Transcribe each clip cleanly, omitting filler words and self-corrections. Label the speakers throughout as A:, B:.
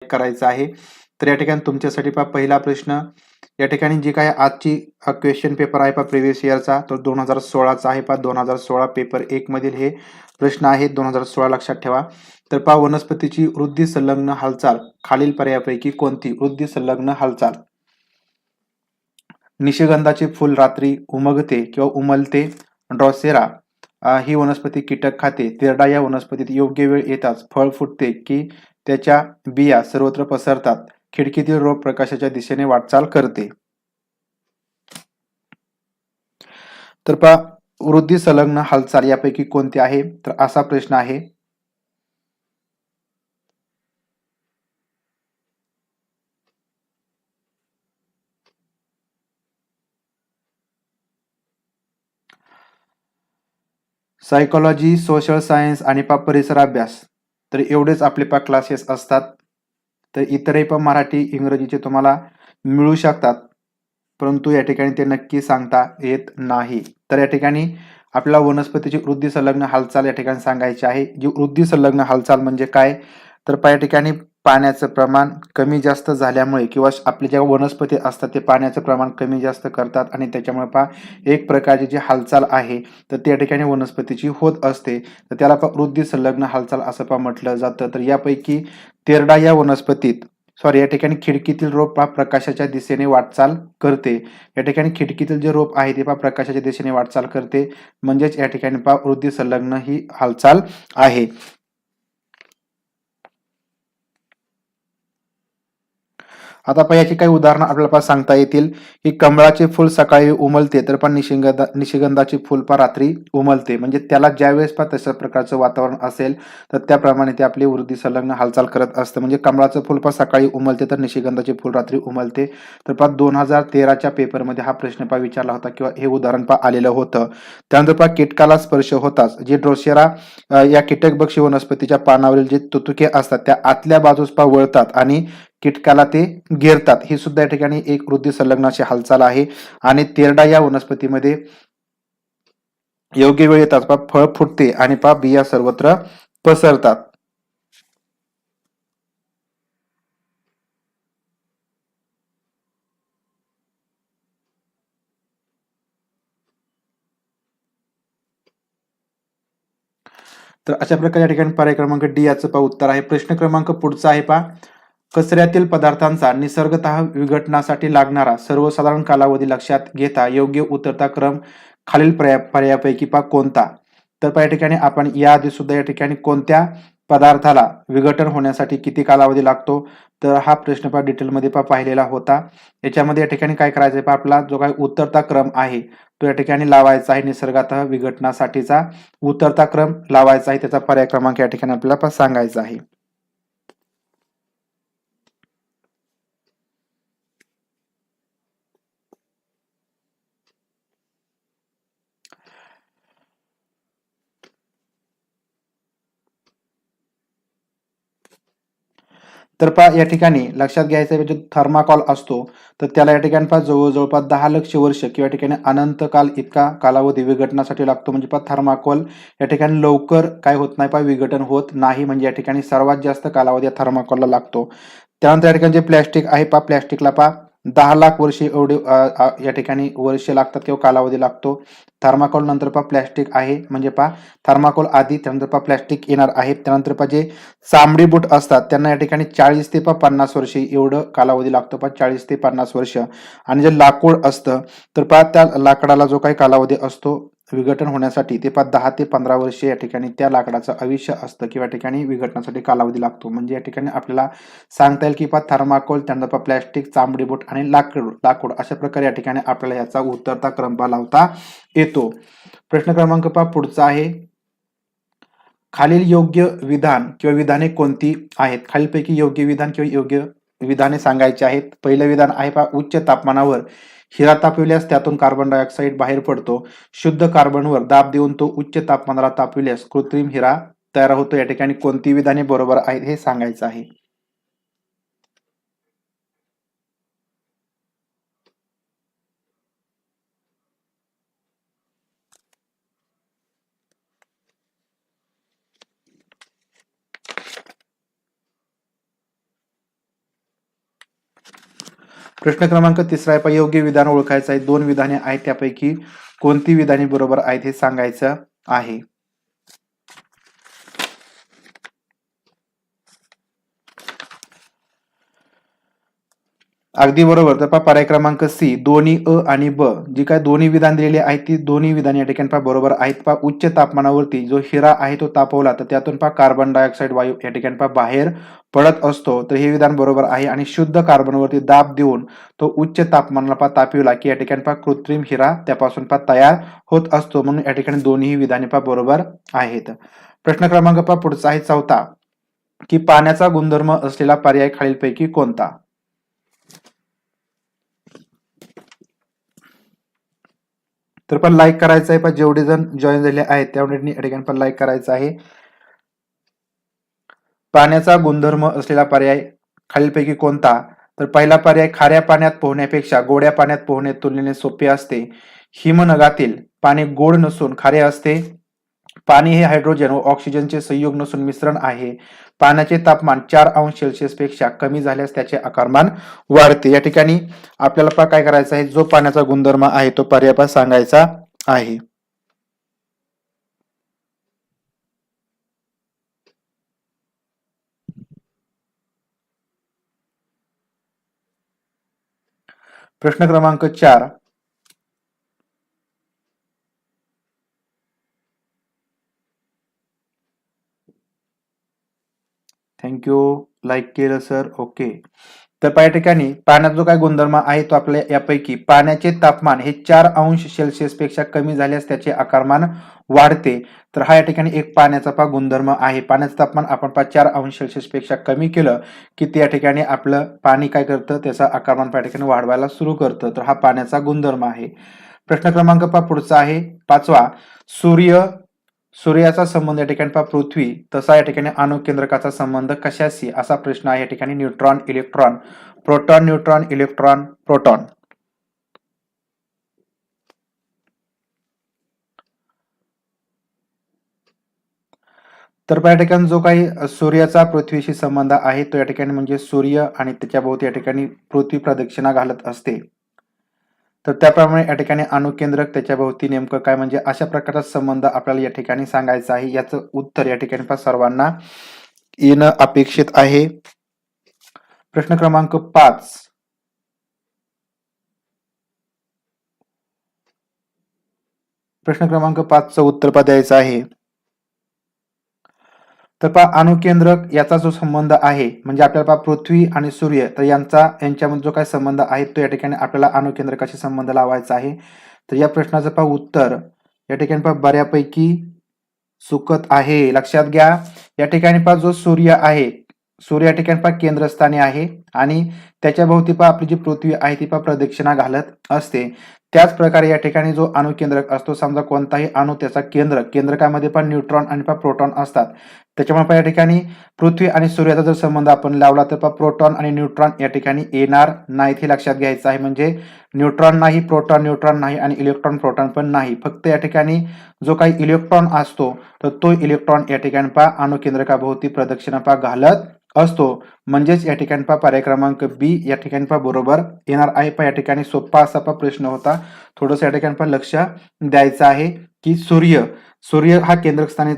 A: करायचं आहे. तर या ठिकाणी तुमच्यासाठी पहिला प्रश्न, या ठिकाणी जी काही आजची क्वेश्चन पेपर आहे प्रिव्हियस इयरचा, तो 2016चा आहे. 2016 पेपर 1 मधील हे प्रश्न आहेत. 2016 लक्षात ठेवा. तर वनस्पतीची वृद्धी संलग्न हालचाल खालील पर्यायापैकी कोणती? वृद्धी संलग्न हालचाल. निशिगंधाचे फूल रात्री उमगते किंवा उमलते. ड्रॉसेरा ही वनस्पती कीटक खाते. तेरडा या वनस्पतीत योग्य वेळ येताच फळ फुटते की त्याच्या बिया सर्वत्र पसरतात. खिडकीतील रोप प्रकाशाच्या दिशेने वाटचाल करते. तर वृद्धी संलग्न हालचाल यापैकी कोणती आहे? तर असा प्रश्न आहे. सायकोलॉजी, सोशल सायन्स आणि परिसर अभ्यास, तर एवढेच आपले क्लासेस असतात. तर इतरही मराठी इंग्रजीचे तुम्हाला मिळू शकतात, परंतु या ठिकाणी ते नक्की सांगता येत नाही. तर या ठिकाणी आपल्याला वनस्पतीची वृद्धी संलग्न हालचाल या ठिकाणी सांगायची आहे. जी वृद्धी संलग्न हालचाल म्हणजे काय? तर या ठिकाणी पाण्याचं प्रमाण कमी जास्त झाल्यामुळे किंवा आपले ज्या वनस्पती असतात ते पाण्याचं प्रमाण कमी जास्त करतात आणि त्याच्यामुळे एक प्रकारची जी हालचाल आहे तर त्या ठिकाणी वनस्पतीची होत असते. तर त्याला वृद्धी संलग्न हालचाल असं म्हटलं जातं. तर यापैकी तेरडा या वनस्पतीत या ठिकाणी खिडकीतील रोप प्रकाशाच्या दिशेने वाटचाल करते. या ठिकाणी खिडकीतील जे रोप आहे ते प्रकाशाच्या दिशेने वाटचाल करते, म्हणजेच या ठिकाणी वृद्धी संलग्न ही हालचाल आहे. आता याची काही उदाहरणं आपल्याला सांगता येतील की कमळाचे फूल सकाळी उमलते तर निशिगंधाचे फूल रात्री उमलते. म्हणजे त्याला ज्यावेळेस तशा प्रकारचं वातावरण असेल तर त्याप्रमाणे ते आपली वृद्धी संलग्न हालचाल करत असतं. म्हणजे कमळाचं फूल सकाळी उमलते तर निशिगंधाचे फूल रात्री उमलते. तर 2013च्या पेपरमध्ये हा प्रश्न विचारला होता किंवा हे उदाहरण आलेलं होतं. त्यानंतर कीटकाला स्पर्श होताच जे ड्रोसेरा या कीटकभक्षी वनस्पतीच्या पानावरील जे तुतुके असतात त्या आतल्या बाजूस वळतात आणि कीटकाला ते घेरतात. ही सुद्धा या ठिकाणी एक वृद्धी संलग्न अशी हालचाल आहे. आणि तेरडा या वनस्पतीमध्ये योग्य वेळ येतात फळ फुटते आणि बिया सर्वत्र पसरतात. तर अशा प्रकारे या ठिकाणी पर्याय क्रमांक डी याचं उत्तर आहे. प्रश्न क्रमांक पुढचा आहे कचऱ्यातील पदार्थांचा निसर्गतः विघटनासाठी लागणारा सर्वसाधारण कालावधी लक्षात घेता योग्य उतरता क्रम खालील पर्यायापैकी कोणता? तर या ठिकाणी आपण याआधी सुद्धा या ठिकाणी कोणत्या पदार्थाला विघटन होण्यासाठी किती कालावधी लागतो तर हा प्रश्न डिटेलमध्ये पाहिलेला होता. याच्यामध्ये या ठिकाणी काय करायचं आपला जो काही उतरता क्रम आहे तो या ठिकाणी लावायचा आहे. निसर्गातः विघटनासाठीचा उतरता क्रम लावायचा आहे. त्याचा पर्याय क्रमांक या ठिकाणी आपल्याला सांगायचा आहे. तर या ठिकाणी लक्षात घ्यायचं जो थर्माकॉल असतो तर त्याला या ठिकाणी जवळजवळ 10 लक्ष वर्ष किंवा ठिकाणी अनंत काल इतका कालावधी विघटनासाठी लागतो. म्हणजे थर्माकोल या ठिकाणी लवकर काय होत नाही विघटन होत नाही. म्हणजे या ठिकाणी सर्वात जास्त कालावधी थर्माकोलला लागतो. त्यानंतर या ठिकाणी जे प्लॅस्टिक आहे प्लॅस्टिकला 10 लाख वर्षे एवढे या ठिकाणी वर्ष लागतात किंवा कालावधी लागतो. थर्माकोल नंतर प्लॅस्टिक आहे म्हणजे थर्माकोल आधी त्यानंतर प्लॅस्टिक येणार आहे. त्यानंतर जे चामडी बूट असतात त्यांना या ठिकाणी 40 ते 50 वर्षे एवढं कालावधी लागतो. 40 ते 50 वर्ष. आणि जे लाकूड असतं तर त्या लाकडाला जो काही कालावधी असतो विघटन होण्यासाठी ते 10 ते 15 वर्षे या ठिकाणी त्या लाकडाचं आयुष्य असतं किंवा ठिकाणी विघटनासाठी कालावधी लागतो. म्हणजे या ठिकाणी आपल्याला सांगता येईल की थर्माकोल त्यानंतर प्लॅस्टिक चामडी बूट आणि लाकूड अशा प्रकारे या ठिकाणी आपल्याला याचा उतरता क्रम लावता येतो. प्रश्न क्रमांक पुढचा आहे खालील योग्य विधान किंवा विधाने कोणती आहेत? खालीलपैकी योग्य विधान किंवा योग्य विधाने सांगायची आहेत. पहिलं विधान आहे उच्च तापमानावर हिरा तापविल्यास त्यातून कार्बन डायऑक्साईड बाहेर पडतो. शुद्ध कार्बनवर दाब देऊन तो उच्च तापमानाला तापविल्यास कृत्रिम हिरा तयार होतो. या ठिकाणी कोणती विधाने बरोबर आहेत हे सांगायचं आहे. प्रश्न क्रमांक 3 आहे, योग्य विधान ओळखायचं आहे. 2 विधाने आहेत, त्यापैकी कोणती विधाने बरोबर आहेत हे सांगायचं आहे. अगदी बरोबर. तर पहा पर्याय क्रमांक सी, दोन्ही अ आणि ब, जी काय दोन्ही विधान दिलेली आहेत ती दोन्ही विधाने या ठिकाणी पहा बरोबर आहेत. पहा उच्च तापमानावरती जो हिरा आहे तो तापवला तर त्यातून पहा कार्बन डायऑक्साईड वायू या ठिकाणी पहा बाहेर पडत असतो. तर हे विधान बरोबर आहे. आणि शुद्ध कार्बनवरती दाब देऊन तो उच्च तापमानाला पहा तापविला की या ठिकाणी पहा कृत्रिम हिरा त्यापासून पहा तयार होत असतो. म्हणून या ठिकाणी दोन्ही विधाने पहा बरोबर आहेत. प्रश्न क्रमांक पहा पुढचा आहे 4, की पाण्याचा गुणधर्म असलेला पर्याय खालीलपैकी कोणता? तर पण लाईक करायचं आहे. पण जेवढे जण जॉईन झाले आहेत तेवढ्यांनी या ठिकाणी पण लाईक करायचं आहे. पाण्याचा गुणधर्म असलेला पर्याय खालीलपैकी कोणता? तर पहिला पर्याय, खाऱ्या पाण्यात पोहण्यापेक्षा गोड्या पाण्यात पोहणे तुलनेने सोपे असते. हिमनगातील पाणी गोड नसून खारे असते. पाणी हे हायड्रोजन व ऑक्सिजनचे संयोग नसून मिश्रण आहे. पाण्याचे तापमान 4 अंश सेल्सिअस पेक्षा कमी झाल्यास त्याचे आकारमान वाढते. या ठिकाणी आपल्याला पहा काय करायचं आहे, जो पाण्याचा गुणधर्म आहे तो पर्याय पहा सांगायचा आहे. प्रश्न क्रमांक 4, थँक्यू, लाईक केलं सर. ओके. तर पहा या ठिकाणी पाण्याचा जो काय गुणधर्म आहे तो आपल्या यापैकी पाण्याचे तापमान हे 4 अंश सेल्सिअस पेक्षा कमी झाल्यास त्याचे आकारमान वाढते. तर हा या ठिकाणी एक पाण्याचा पहा गुणधर्म आहे. पाण्याचं तापमान आपण पहा 4 अंश सेल्सिअस पेक्षा कमी केलं की ते या ठिकाणी आपलं पाणी काय करतं, त्याचा आकारमान या ठिकाणी वाढवायला सुरू करतं. तर हा पाण्याचा गुणधर्म आहे. प्रश्न क्रमांक पहा पुढचा आहे 5, सूर्याचा संबंध या ठिकाणी पहा पृथ्वी, तसा या ठिकाणी अणुकेंद्रकाचा संबंध कशाशी, असा प्रश्न आहे या ठिकाणी. Neutron, electron, proton, neutron, electron, proton. तर या ठिकाणी जो काही सूर्याचा पृथ्वीशी संबंध आहे तो या ठिकाणी म्हणजे सूर्य आणि त्याच्या भोवती या ठिकाणी पृथ्वी प्रदक्षिणा घालत असते. तर त्याप्रमाणे या ठिकाणी अणुकेंद्रक त्याच्या भोवती नेमकं काय, म्हणजे अशा प्रकारचा संबंध आपल्याला या ठिकाणी सांगायचा आहे. याचं उत्तर या ठिकाणी पहा सर्वांना येणं अपेक्षित आहे. प्रश्न क्रमांक 5, प्रश्न क्रमांक 5चं उत्तर पहा द्यायचं आहे. तर पहा अणुकेंद्रक याचा जो संबंध आहे म्हणजे आपल्याला पहा पृथ्वी आणि सूर्य तर यांच्यामध्ये जो काही संबंध आहे तो या ठिकाणी आपल्याला अणुकेंद्रकाशी संबंध लावायचा आहे. तर या प्रश्नाचं पहा उत्तर या ठिकाणी पहा बऱ्यापैकी चुकत आहे. लक्षात घ्या. या ठिकाणी पहा जो सूर्य आहे, सूर्य या ठिकाणी पहा केंद्रस्थानी आहे आणि त्याच्या भोवती पहा आपली जी पृथ्वी आहे ती पहा प्रदक्षिणा घालत असते. त्याच प्रकारे या ठिकाणी जो अणुकेंद्रक असतो, समजा कोणताही अणू त्याचा केंद्रकामध्ये पण न्यूट्रॉन आणि पहा प्रोटॉन असतात. त्याच्यामुळे पहा या ठिकाणी पृथ्वी आणि सूर्याचा जर संबंध आपण लावला तर पहा प्रोटॉन आणि न्यूट्रॉन या ठिकाणी येणार नाहीत, हे लक्षात घ्यायचं आहे. म्हणजे न्यूट्रॉन नाही, प्रोटॉन न्यूट्रॉन नाही आणि इलेक्ट्रॉन प्रोटॉन पण नाही. फक्त या ठिकाणी जो काही इलेक्ट्रॉन असतो तर तो इलेक्ट्रॉन या ठिकाणी पहा अणुकेंद्रकाभोवती प्रदक्षिणा पहा घालत असतो. म्हणजेच या ठिकाणी पहा पर्याय क्रमांक बी या ठिकाणी पहा बरोबर येणार आहे. पहा या ठिकाणी सोपा असा पहा प्रश्न होता. थोडंसं या ठिकाणी पण लक्ष द्यायचं आहे की सूर्य हा केंद्रस्थानी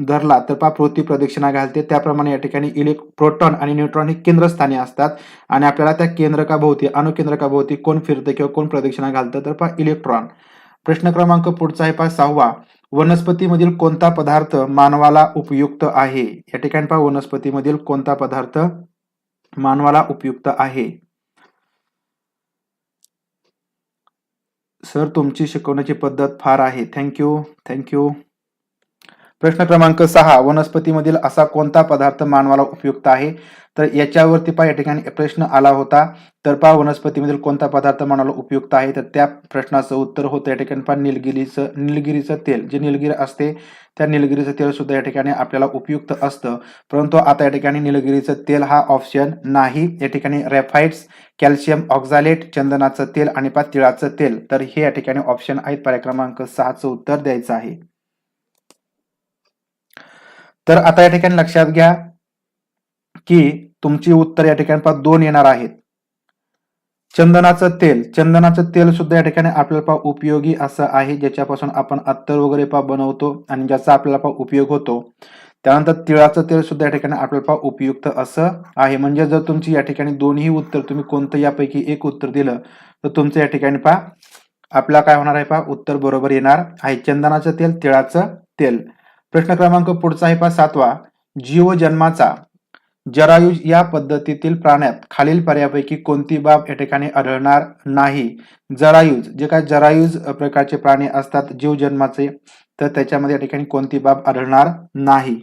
A: धरला तर पहा पृथ्वी प्रदक्षिणा घालते. त्याप्रमाणे या ठिकाणी प्रोटॉन आणि न्यूट्रॉन हे केंद्रस्थानी असतात आणि आपल्याला त्या केंद्रकाभोवती अणुकेंद्रकाभोवती कोण फिरतं किंवा कोण प्रदक्षिणा घालतं, तर पहा इलेक्ट्रॉन. प्रश्न क्रमांक पुढचा आहे पहा 6, वनस्पतीमधील कोणता पदार्थ मानवाला उपयुक्त आहे? या ठिकाणी पहा वनस्पतीमधील कोणता पदार्थ मानवाला उपयुक्त आहे? सर तुमची शिकवण्याची पद्धत फार आहे. थँक्यू. प्रश्न क्रमांक 6, वनस्पतीमधील असा कोणता पदार्थ मानवाला उपयुक्त आहे? तर याच्यावरती पहा या ठिकाणी प्रश्न आला होता. तर पहा वनस्पतीमधील कोणता पदार्थ मानवाला उपयुक्त आहे? तर त्या प्रश्नाचं उत्तर होतं या ठिकाणी पहा निलगिरीचं तेल. जे निलगिरी असते त्या निलगिरीचं तेल सुद्धा या ठिकाणी आपल्याला उपयुक्त असतं. परंतु आता या ठिकाणी निलगिरीचं तेल हा ऑप्शन नाही. या ठिकाणी रॅफाइड्स, कॅल्शियम ऑक्झालेट, चंदनाचं तेल आणि पहा तिळाचं तेल, तर हे या ठिकाणी ऑप्शन आहेत. पर्याय क्रमांक 6चं उत्तर द्यायचं आहे. तर आता या ठिकाणी लक्षात घ्या की तुमची उत्तर या ठिकाणी पहा 2 येणार आहेत. चंदनाचं तेल सुद्धा या ठिकाणी आपल्याला उपयोगी असं आहे, ज्याच्यापासून आपण अत्तर वगैरे बनवतो आणि ज्याचा आपल्याला उपयोग होतो. त्यानंतर तिळाचं तेल सुद्धा या ठिकाणी आपल्याला उपयुक्त असं आहे. म्हणजे जर तुमची या ठिकाणी दोन्ही उत्तर तुम्ही कोणतं यापैकी एक उत्तर दिलं तर तुमचं या ठिकाणी आपला काय होणार आहे उत्तर बरोबर येणार आहे. चंदनाचं तेल, तिळाचं तेल. प्रश्न क्रमांक पुढचा आहे 7वा. जीवजन्माचा जरायुज या पद्धतीतील प्राण्यात खालील पर्यायापैकी कोणती बाब या ठिकाणी आढळणार नाही. जरायुज, जे काय जरायुज प्रकारचे प्राणी असतात जीवजन्माचे, तर त्याच्यामध्ये या ठिकाणी कोणती बाब आढळणार नाही.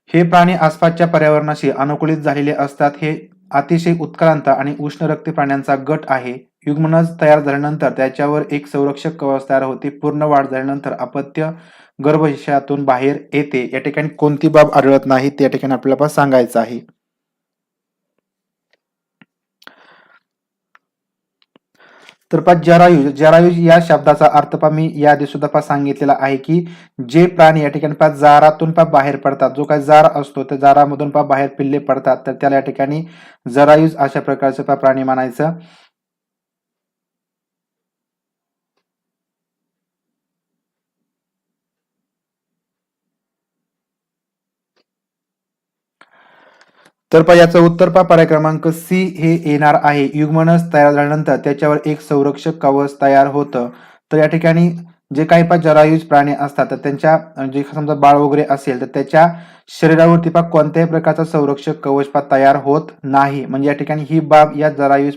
A: हे प्राणी आसपासच्या पर्यावरणाशी अनुकूलित झालेले असतात. हे अतिशय उत्क्रांत आणि उष्णरक्ती प्राण्यांचा गट आहे. युग्मनज तयार झाल्यानंतर त्याच्यावर एक संरक्षक कवच तयार होते. पूर्ण वाढ झाल्यानंतर अपत्य गर्भाशयातून बाहेर येते. या ठिकाणी कोणती बाब आढळत नाही ते या ठिकाणी आपल्याला सांगायचं आहे. तर जरायुज या शब्दाचा अर्थ मी याआधी सुद्धा सांगितलेला आहे की जे प्राणी या ठिकाणी जारातून बाहेर पडतात, जो काही जार असतो त्या जारामधून बाहेर पिल्ले पडतात, तर त्याला या ठिकाणी जरायुज अशा प्रकारचं प्राणी म्हणायचं. तर याचं उत्तर पर्याय क्रमांक सी हे येणार आहे. युग्मनज तयार झाल्यानंतर त्याच्यावर एक संरक्षक कवच तयार होतं. तर या ठिकाणी जे काही जरायुज प्राणी असतात तर त्यांच्या जे समजा बाळ वगैरे असेल तर त्याच्या शरीरावरती कोणत्याही प्रकारचा संरक्षक कवच तयार होत नाही. म्हणजे या ठिकाणी ही बाब या जरायुज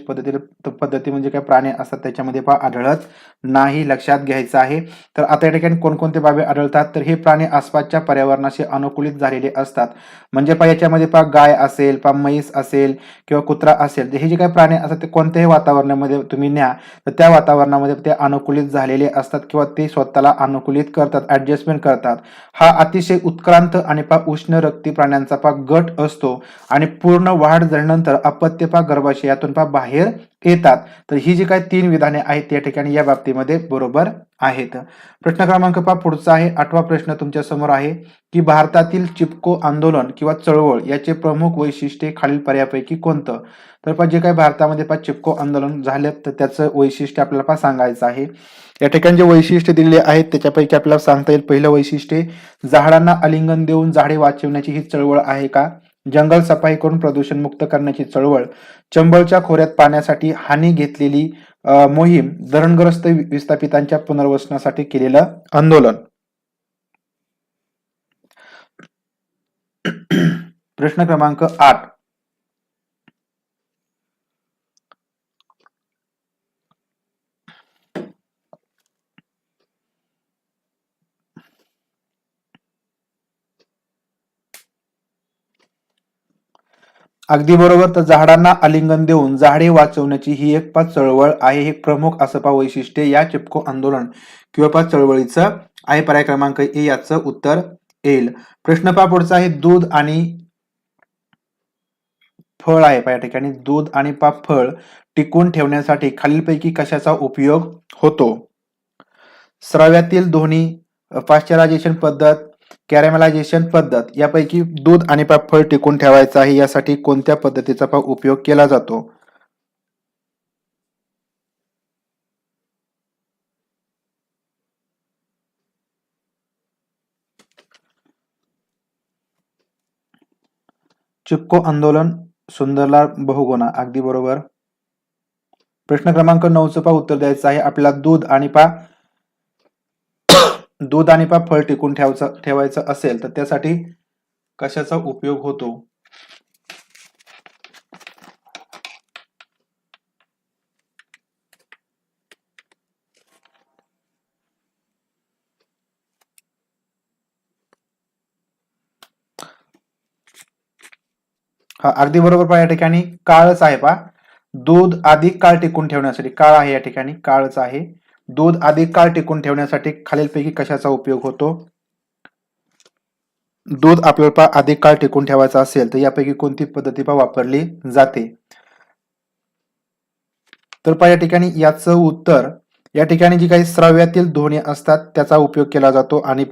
A: पद्धती म्हणजे काय प्राणी असतात त्याच्यामध्ये आढळत नाही, लक्षात घ्यायचं आहे. तर आता या ठिकाणी कोणकोणते बाबी आढळतात, तर हे प्राणी आसपासच्या पर्यावरणाशी अनुकूलित झालेले असतात. म्हणजे याच्यामध्ये गाय असेल, म्हैस असेल किंवा कुत्रा असेल, तर हे जे काही प्राणी असतात ते कोणत्याही वातावरणामध्ये तुम्ही न्या तर त्या वातावरणामध्ये ते अनुकूलित झालेले असतात किंवा ते स्वतःला अनुकूलित करतात, ऍडजस्टमेंट करतात. हा अतिशय उत्क्रांत आणि उष्ण रक्ती प्राण्यांचा गट असतो आणि पूर्ण वाढ झाल्यानंतर अपत्य गर्भाशयातून बाहेर येतात. तर ही जी काही 3 विधाने आहेत त्या ठिकाणी या बाबतीमध्ये बरोबर आहेत. प्रश्न क्रमांक पुढचा आहे 8वा प्रश्न तुमच्या समोर आहे की भारतातील चिपको आंदोलन किंवा चळवळ याचे प्रमुख वैशिष्ट्ये खालील पर्यायापैकी कोणतं. तर जे काही भारतामध्ये चिपको आंदोलन झाले तर त्याचं वैशिष्ट्य आपल्याला सांगायचं आहे. या ठिकाणी जे वैशिष्ट्य दिलेले आहेत त्याच्यापैकी आपल्याला सांगता येईल पहिलं वैशिष्ट्य, झाडांना आलिंगन देऊन झाडे वाचवण्याची ही चळवळ आहे का. जंगल सफाई करून प्रदूषण मुक्त करण्याची चळवळ, चंबळच्या खोऱ्यात पाण्यासाठी हानी घेतलेली मोहीम, धरणग्रस्त विस्थापितांच्या पुनर्वसनासाठी केलेलं आंदोलन. प्रश्न क्रमांक 8. अगदी बरोबर. तर झाडांना आलिंगन देऊन झाडे वाचवण्याची ही एक चळवळ आहे. हे प्रमुख असं वैशिष्ट्य या चिपको आंदोलन किंवा चळवळीचं आहे. पर्याय क्रमांक ए याचं उत्तर येईल. प्रश्न पुढचा आहे दूध आणि फळ आहे. या ठिकाणी दूध आणि फळ टिकून ठेवण्यासाठी खालीलपैकी कशाचा उपयोग होतो. स्रव्यातील ध्वनी, पाश्चरायझेशन पद्धत, कॅरमलायझेशन पद्धत यापैकी दूध आणि फळ टिकून ठेवायचं आहे यासाठी कोणत्या पद्धतीचा उपयोग केला जातो. चिपको आंदोलन, सुंदरलाल बहुगुणा. अगदी बरोबर. प्रश्न क्रमांक 9चं उत्तर द्यायचं आहे आपल्याला. दूध आणि फळ टिकून ठेवायचं असेल तर त्यासाठी कशाचा उपयोग होतो. हा अगदी बरोबर. या ठिकाणी काळच आहे. दूध अधिक काळ टिकून ठेवण्यासाठी काळ आहे. या ठिकाणी काळच आहे. दूध अधिक काळ टिकून ठेवण्यासाठी खालीलपैकी कशाचा उपयोग होतो. दूध आपल्याला अधिक काळ टिकून ठेवायचं असेल तर यापैकी कोणती पद्धती वापरली जाते? तर या ठिकाणी याचं उत्तर, या ठिकाणी जी काही स्रव्यातील ध्वनी असतात त्याचा उपयोग केला जातो आणि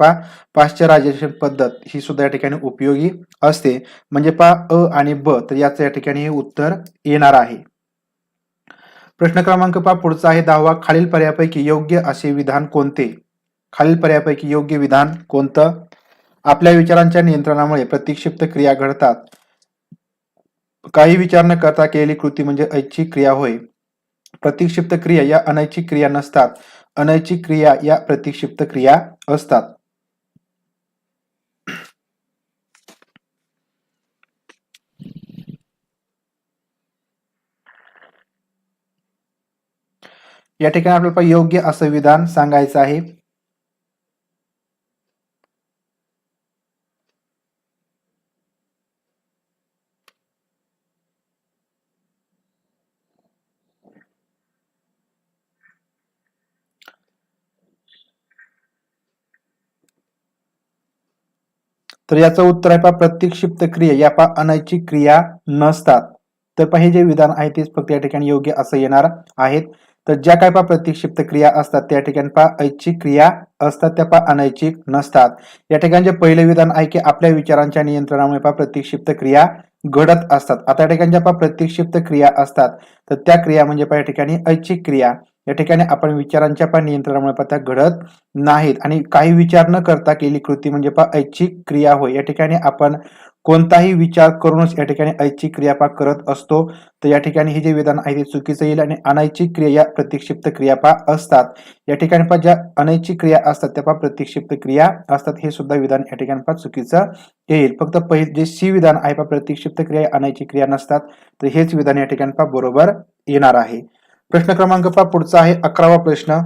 A: पाश्चरायझेशन पद्धत ही सुद्धा या ठिकाणी उपयोगी असते. म्हणजे अ आणि ब, तर याचं या ठिकाणी हे उत्तर येणार आहे. प्रश्न क्रमांक पुढचा आहे 10वा. खालील पर्यायापैकी योग्य असे विधान कोणते? खालील पर्यायापैकी योग्य विधान कोणतं? आपल्या विचारांच्या नियंत्रणामुळे प्रतिक्षिप्त क्रिया घडतात. काही विचार न करता केलेली कृती म्हणजे ऐच्छिक क्रिया होय. प्रतिक्षिप्त क्रिया या अनैच्छिक क्रिया नसतात. अनैच्छिक क्रिया या प्रतिक्षिप्त क्रिया असतात. या ठिकाणी आपल्याला योग्य असं विधान सांगायचं आहे. तर याचं उत्तर आहे प्रतिक्षिप्त क्रिया या अनैच्छिक क्रिया नसतात. तर हे जे विधान आहे तेच फक्त या ठिकाणी योग्य असं येणार आहेत. तर ज्या काय प्रतिक्षिप्त क्रिया असतात त्या ठिकाणी ऐच्छिक क्रिया असतात, त्या अनैच्छिक नसतात. या ठिकाणी जे पहिलं विधान आहे की आपल्या विचारांच्या नियंत्रणामुळे प्रतिक्षिप्त क्रिया घडत असतात. आता या ठिकाणी ज्या प्रतिक्षिप्त क्रिया असतात तर त्या क्रिया म्हणजे या ठिकाणी ऐच्छिक क्रिया. या ठिकाणी आपण विचारांच्या नियंत्रणामुळे त्या घडत नाहीत आणि काही विचार न करता केलेली कृती म्हणजे ऐच्छिक क्रिया होय. या ठिकाणी आपण कोणताही विचार करूनच या ठिकाणी ऐच्छिक क्रिया करत असतो. तर या ठिकाणी हे जे विधान आहे ते चुकीचं येईल आणि अनैच्छिक क्रिया या प्रतिक्षिप्त क्रिया असतात. या ठिकाणी ज्या अनैच्छिक क्रिया असतात त्या प्रतिक्षिप्त क्रिया असतात. हे सुद्धा विधान या ठिकाणी चुकीचं येईल. फक्त पहिले जे सी विधान आहे प्रतिक्षिप्त क्रिया अनैच्छिक क्रिया नसतात, तर हेच विधान या ठिकाणी बरोबर येणार आहे. प्रश्न क्रमांक पुढचा आहे 11वा प्रश्न.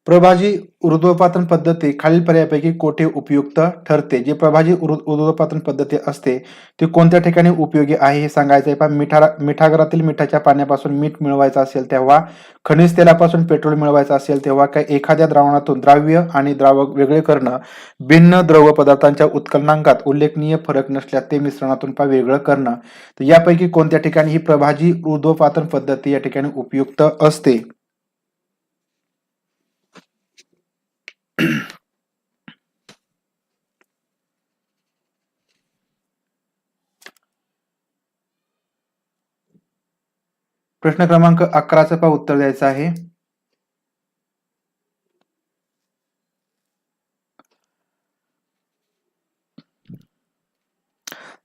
A: प्रभाजी ऊर्ध्वपातन पद्धती खालील पर्यायापैकी कोठे उपयुक्त ठरते? जे प्रभाजी ऊर्ध्वपातन पद्धती असते ती कोणत्या ठिकाणी उपयोगी आहे हे सांगायचं आहे. मिठागरातील मिठाच्या पाण्यापासून मीठ मिळवायचं असेल तेव्हा, खनिज तेलापासून पेट्रोल मिळवायचं असेल तेव्हा, काही एखाद्या द्रावणातून द्राव्य आणि द्रावक वेगळे करणं, भिन्न द्रव पदार्थांच्या उत्कलनांकात उल्लेखनीय फरक नसल्यास ते मिश्रणातून वेगळं करणं. तर यापैकी कोणत्या ठिकाणी ही प्रभाजी ऊर्ध्वपातन पद्धती या ठिकाणी उपयुक्त असते? प्रश्न क्रमांक 11चं उत्तर द्यायचं आहे.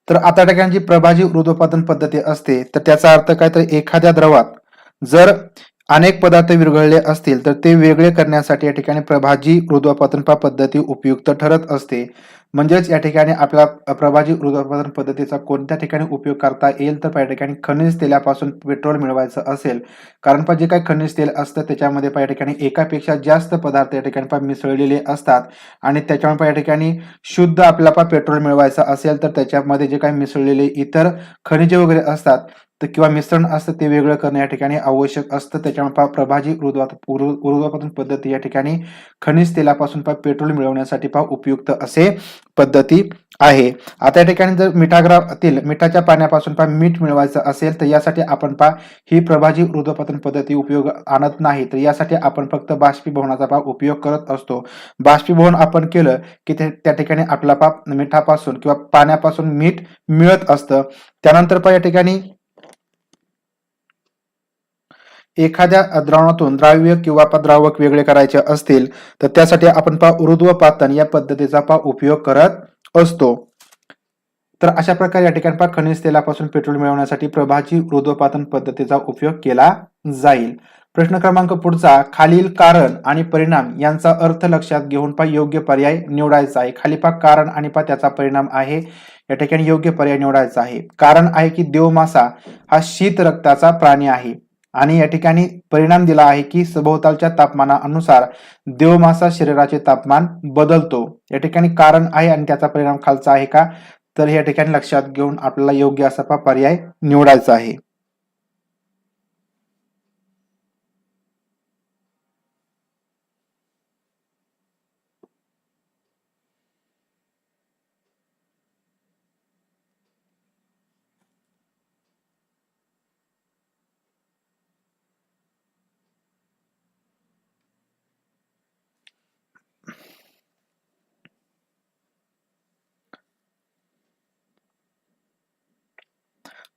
A: तर आता ठिकाणी जी प्रभाजी ऊर्ध्वपातन पद्धती असते तर त्याचा अर्थ काय, तर एखाद्या द्रवात जर अनेक पदार्थ विरघळले असतील तर ते वेगळे करण्यासाठी या ठिकाणी प्रभाजी ऊर्ध्वपातन पद्धती उपयुक्त ठरत असते. म्हणजेच या ठिकाणी आपल्या प्रभाजी ऊर्ध्वपातन पद्धतीचा कोणत्या ठिकाणी उपयोग करता येईल, तर या ठिकाणी खनिज तेलापासून पेट्रोल मिळवायचं असेल, कारण जे काही खनिज तेल असतं त्याच्यामध्ये या ठिकाणी एकापेक्षा जास्त पदार्थ या ठिकाणी मिसळलेले असतात आणि त्याच्यामुळे या ठिकाणी शुद्ध आपल्याला पेट्रोल मिळवायचं असेल तर त्याच्यामध्ये जे काही मिसळलेले इतर खनिजे वगैरे असतात किंवा मिश्रण असतं ते वेगळं करणं या ठिकाणी आवश्यक असतं. त्याच्यामुळे प्रभाजी ऊर्ध्वपातन पद्धती या ठिकाणी खनिज तेलापासून पेट्रोल मिळवण्यासाठी उपयुक्त असे पद्धती आहे. आता या ठिकाणी जर मिठागरातील मिठाच्या पाण्यापासून मीठ मिळवायचं असेल तर यासाठी आपण ही प्रभाजी ऊर्ध्वपातन पद्धती उपयोग आणत नाही, तर यासाठी आपण फक्त बाष्पीभवनाचा उपयोग करत असतो. बाष्पीभवन आपण केलं की त्या ठिकाणी आपल्याला मिठापासून किंवा पाण्यापासून मीठ मिळत असतं. त्यानंतर या ठिकाणी एखाद्या द्रावणातून द्राव्य किंवा द्रावक वेगळे करायचे असतील तर त्यासाठी आपण ऊर्ध्वपातन या पद्धतीचा उपयोग करत असतो. तर अशा प्रकारे या ठिकाणी खनिज तेलापासून पेट्रोल मिळवण्यासाठी प्रभाजी ऊर्ध्वपातन पद्धतीचा उपयोग केला जाईल. प्रश्न क्रमांक पुढचा, खालील कारण आणि परिणाम यांचा अर्थ लक्षात घेऊन योग्य पर्याय निवडायचा आहे. खाली कारण आणि त्याचा परिणाम आहे, या ठिकाणी योग्य पर्याय निवडायचा आहे. कारण आहे की देवमासा हा शीत रक्ताचा प्राणी आहे. आणि या ठिकाणी परिणाम दिला आहे की सभोवतालच्या तापमानानुसार देवमासा शरीराचे तापमान बदलतो. या ठिकाणी कारण आहे आणि त्याचा परिणाम खालचा आहे का, तर या ठिकाणी लक्षात घेऊन आपल्याला योग्य असा पर्याय निवडायचा आहे.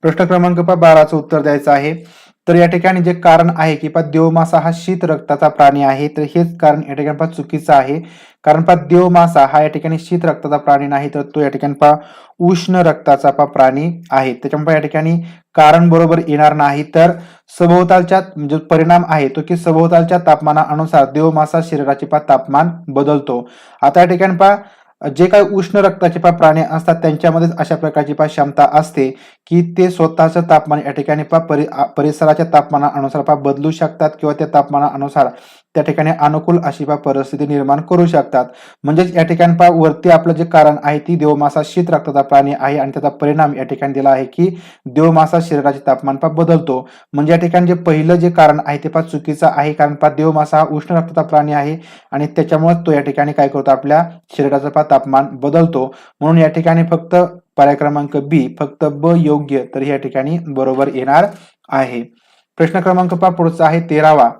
A: प्रश्न क्रमांक 12चं उत्तर द्यायचं आहे. तर या ठिकाणी जे कारण आहे की देवमासा हा शीत रक्ताचा प्राणी आहे, तर हेच कारण या ठिकाणी चुकीचं आहे. कारण देवमासा हा या ठिकाणी शीत रक्ताचा प्राणी नाही, तर तो या ठिकाणी उष्ण रक्ताचा प्राणी आहे. त्याच्यामुळे या ठिकाणी कारण बरोबर येणार नाही. तर सभोवतालच्या जो परिणाम आहे तो की सभोवतालच्या तापमानानुसार देवमासा शरीराचे तापमान बदलतो. आता या ठिकाणी जे काही उष्ण रक्ताचे प्राणी असतात त्यांच्यामध्येच अशा प्रकारची क्षमता असते की ते स्वतःचं तापमान या ठिकाणी परिसराच्या तापमानानुसार बदलू शकतात किंवा त्या तापमानानुसार त्या ठिकाणी अनुकूल अशी परिस्थिती निर्माण करू शकतात. म्हणजेच या ठिकाणी वरती आपलं जे कारण आहे ती देवमासा शीत रक्ताचा प्राणी आहे आणि त्याचा परिणाम या ठिकाणी दिला आहे की देवमासा शरीराचे तापमान बदलतो. म्हणजे या ठिकाणी जे पहिलं जे कारण आहे ते चुकीचं आहे. कारण देवमासा हा उष्ण रक्ताचा प्राणी आहे आणि त्याच्यामुळे तो या ठिकाणी काय करतो, आपल्या शरीराचं तापमान बदलतो. म्हणून या ठिकाणी फक्त पर्याय क्रमांक बी, फक्त ब योग्य, तर या ठिकाणी बरोबर येणार आहे. प्रश्न क्रमांक पुढचा आहे 13वा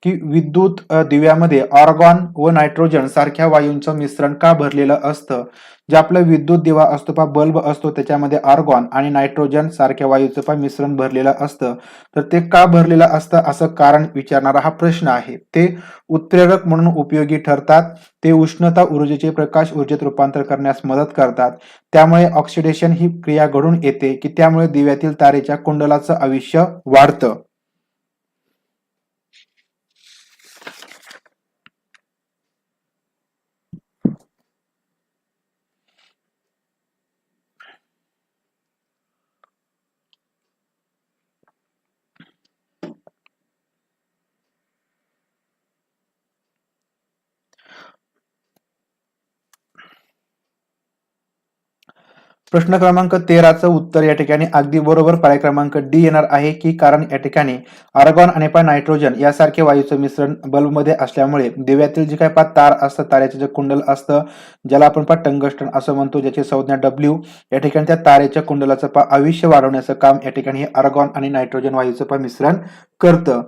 A: की विद्युत दिव्यामध्ये आर्गॉन व नायट्रोजन सारख्या वायूंचं मिश्रण का भरलेलं असतं. जे आपलं विद्युत दिवा असतो बल्ब असतो त्याच्यामध्ये आर्गॉन आणि नायट्रोजन सारख्या वायूचं मिश्रण भरलेलं असतं. तर ते का भरलेलं असतं असं कारण विचारणारा हा प्रश्न आहे. ते उत्प्रेरक म्हणून उपयोगी ठरतात. ते उष्णता ऊर्जेचे प्रकाश ऊर्जेत रूपांतर करण्यास मदत करतात. त्यामुळे ऑक्सिडेशन ही क्रिया घडून येते की त्यामुळे दिव्यातील तारेच्या कुंडलाचं आयुष्य वाढतं. प्रश्न क्रमांक 13चं उत्तर या ठिकाणी अगदी बरोबर पर्याय क्रमांक डी येणार आहे की कारण या ठिकाणी आर्गॉन आणि नायट्रोजन यासारखे वायूचं मिश्रण बल्बमध्ये असल्यामुळे दिव्यातील जे काही तार असतं, तारेचं जे कुंडल असतं ज्याला आपण टंगस्टन असं म्हणतो, ज्याची संज्ञा डब्ल्यू, या ठिकाणी त्या तारेच्या कुंडलाचं आयुष्य वाढवण्याचं काम या ठिकाणी आर्गॉन आणि नायट्रोजन वायूचं मिश्रण करतं.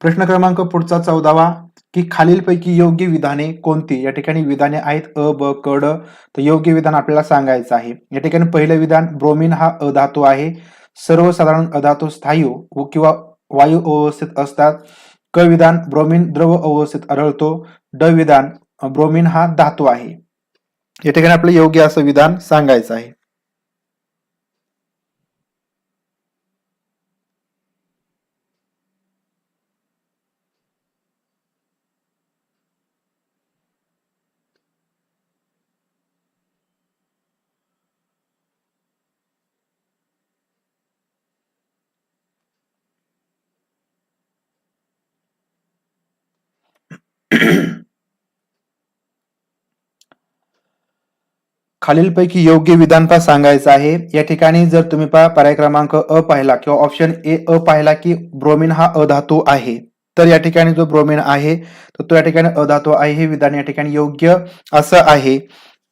A: प्रश्न क्रमांक पुढचा 14वा की खालीलपैकी योग्य विधाने कोणती. या ठिकाणी विधाने आहेत अ, ब, क, ड. तर योग्य विधान आपल्याला सांगायचं आहे. या ठिकाणी पहिलं विधान ब्रोमिन हा अधातू आहे. सर्वसाधारण अधातू स्थायू किंवा वायू अवस्थेत असतात. क विधान ब्रोमिन द्रव अवस्थेत आढळतो. ड विधान ब्रोमिन हा धातू आहे. या ठिकाणी आपलं योग्य असं विधान सांगायचं आहे. खालीलपैकी योग्य विधान सांगायचं आहे. या ठिकाणी जर तुम्ही पर्याय क्रमांक अ पाहिला किंवा ऑप्शन ए अ पाहिला की ब्रोमिन हा अधातू आहे, तर या ठिकाणी जो ब्रोमिन आहे तर तो या ठिकाणी अधातू आहे. हे विधान या ठिकाणी योग्य असं आहे.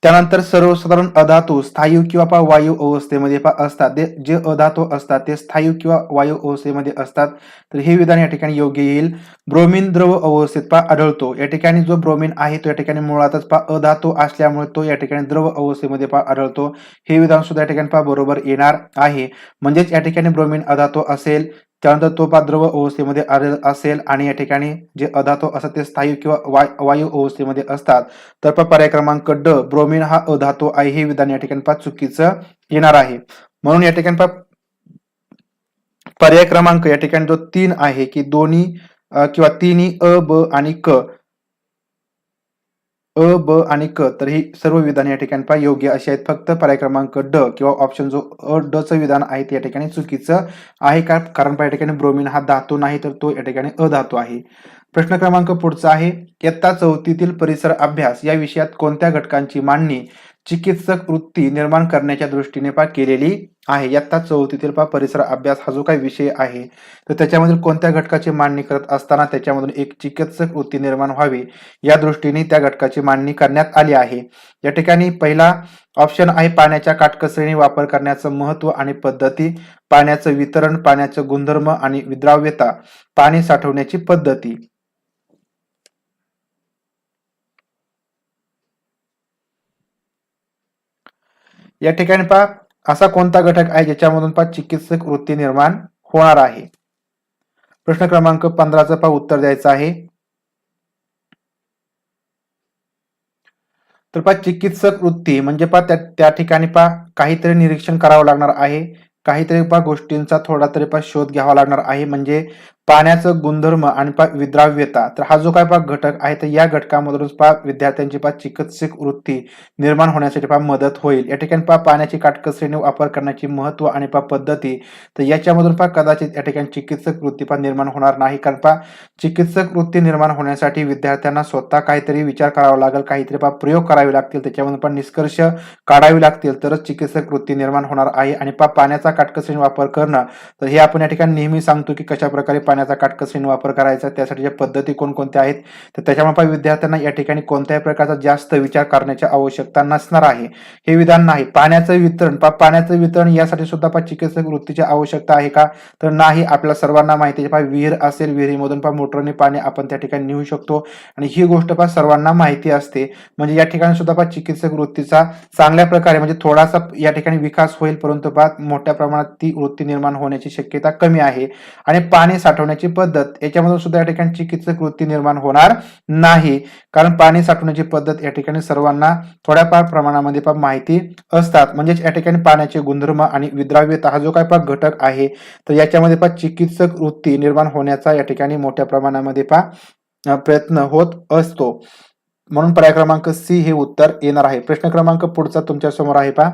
A: त्यानंतर सर्वसाधारण अधातू स्थायू किंवा वायू अवस्थेमध्ये असतात. जे अधातू असतात ते स्थायू किंवा वायू अवस्थेमध्ये असतात. तर हे विधान या ठिकाणी योग्य येईल. ब्रोमिन द्रव अवस्थेत आढळतो. या ठिकाणी जो ब्रोमिन आहे तो या ठिकाणी मुळातच अधातू असल्यामुळे तो या ठिकाणी द्रव अवस्थेमध्ये आढळतो. हे विधान सुद्धा या ठिकाणी बरोबर येणार आहे. म्हणजेच या ठिकाणी ब्रोमिन अधातू असेल, त्यानंतर तो द्रव अवस्थेमध्ये असेल आणि या ठिकाणी जे अधातू असतात ते स्थायू किंवा वायू अवस्थेमध्ये असतात. तर पर्याय क्रमांक ड ब्रोमिन हा अधातू आहे. हे विधान या ठिकाणी चुकीचं येणार आहे. म्हणून या ठिकाणी पर्याय क्रमांक या ठिकाणी जो 3 आहे की दोन्ही किंवा तिन्ही अ, ब आणि क अ, ब आणि क तर ही सर्व विधाने या ठिकाणी पहा योग्य अशी आहेत. फक्त पर्याय क्रमांक ड किंवा ऑप्शन जो अ, ड चं विधान आहे ते या ठिकाणी चुकीचं आहे का? कारण पहा या ठिकाणी ब्रोमिन हा धातू नाही तर तो या ठिकाणी अधातू आहे. प्रश्न क्रमांक पुढचा आहे. इयत्ता 4थीतील परिसर अभ्यास या विषयात कोणत्या घटकांची मांडणी चिकित्सक वृत्ती निर्माण करण्याच्या दृष्टीने पहा केलेली आहे? इयत्ता 4थीतील पहा परिसर अभ्यास हा जो काही विषय आहे तर त्याच्यामधील कोणत्या घटकाची मांडणी करत असताना त्याच्यामधून एक चिकित्सक वृत्ती निर्माण व्हावी या दृष्टीने त्या घटकाची मांडणी करण्यात आली आहे. या ठिकाणी पहिला ऑप्शन आहे पाण्याच्या काटकसरीने वापर करण्याचं महत्व आणि पद्धती, पाण्याचं वितरण, पाण्याचं गुणधर्म आणि विद्राव्यता, पाणी साठवण्याची पद्धती. या ठिकाणी पहा असा कोणता घटक आहे ज्याच्यामधून पहा चिकित्सक वृत्ती निर्माण होणार आहे? प्रश्न क्रमांक 15चं पहा उत्तर द्यायचं आहे. तर पहा चिकित्सक वृत्ती म्हणजे पहा त्या ठिकाणी पहा काहीतरी निरीक्षण करावं लागणार आहे. काहीतरी पहा गोष्टींचा थोडा तरी पहा शोध घ्यावा लागणार आहे. म्हणजे पाण्याचं गुणधर्म आणि पहा विद्राव्यता तर हा जो काय पहा घटक आहे तर या घटकामधूनच पहा विद्यार्थ्यांची पहा चिकित्सक वृत्ती निर्माण होण्यासाठी पहा मदत होईल. या ठिकाणी पहा पाण्याची काटकसरीने वापर करण्याची महत्व आणि पहा पद्धती तर याच्यामधून पहा कदाचित या ठिकाणी चिकित्सक वृत्ती पहा निर्माण होणार नाही. कारण पहा चिकित्सक वृत्ती निर्माण होण्यासाठी विद्यार्थ्यांना स्वतः काहीतरी विचार करावा लागेल, काहीतरी पहा प्रयोग करावे लागतील, त्याच्यामधून पण निष्कर्ष काढावे लागतील तरच चिकित्सक वृत्ती निर्माण होणार आहे. आणि पहा पाण्याचा काटकसरीने वापर करणं तर हे आपण या ठिकाणी नेहमी सांगतो की कशा प्रकारे पाण्याचा काटकसरीने वापर करायचा, त्यासाठीच्या पद्धती कोणकोणत्या आहेत तर त्याच्यामुळे पहा विद्यार्थ्यांना या ठिकाणी कोणत्याही प्रकारचा जास्त विचार करण्याची आवश्यकता नसणार आहे. हे विधान नाही. पाण्याचं वितरण पहा पाण्याचं वितरण यासाठी सुद्धा पहा चिकित्सक वृत्तीची आवश्यकता आहे का तर नाही. आपल्याला सर्वांना माहिती आहे पहा विहीर असेल, विहिरीमधून पहा मोटरने पाणी आपण त्या ठिकाणी नेऊ शकतो आणि ही गोष्ट पहा सर्वांना माहिती असते. म्हणजे या ठिकाणी सुद्धा पहा चिकित्सक वृत्तीचा चांगल्या प्रकारे म्हणजे थोडासा या ठिकाणी विकास होईल परंतु पहा मोठ्या प्रमाणात ती वृत्ती निर्माण होण्याची शक्यता कमी आहे. आणि पाणी साठवण्याची पद्धत याच्यामधून सुद्धा या ठिकाणी चिकित्सक वृत्ती निर्माण होणार नाही. कारण पाणी साठवण्याची पद्धत या ठिकाणी सर्वांना थोड्याफार प्रमाणामध्ये पहा माहिती असतात. म्हणजेच या ठिकाणी पाण्याचे गुणधर्म आणि विद्राव्यता हा जो काय पहा घटक आहे तर याच्यामध्ये पहा चिकित्सक वृत्ती निर्माण होण्याचा या ठिकाणी मोठ्या प्रमाणामध्ये पहा प्रयत्न होत असतो. म्हणून पर्याय क्रमांक सी हे उत्तर येणार आहे. प्रश्न क्रमांक पुढचा तुमच्या समोर आहे पहा.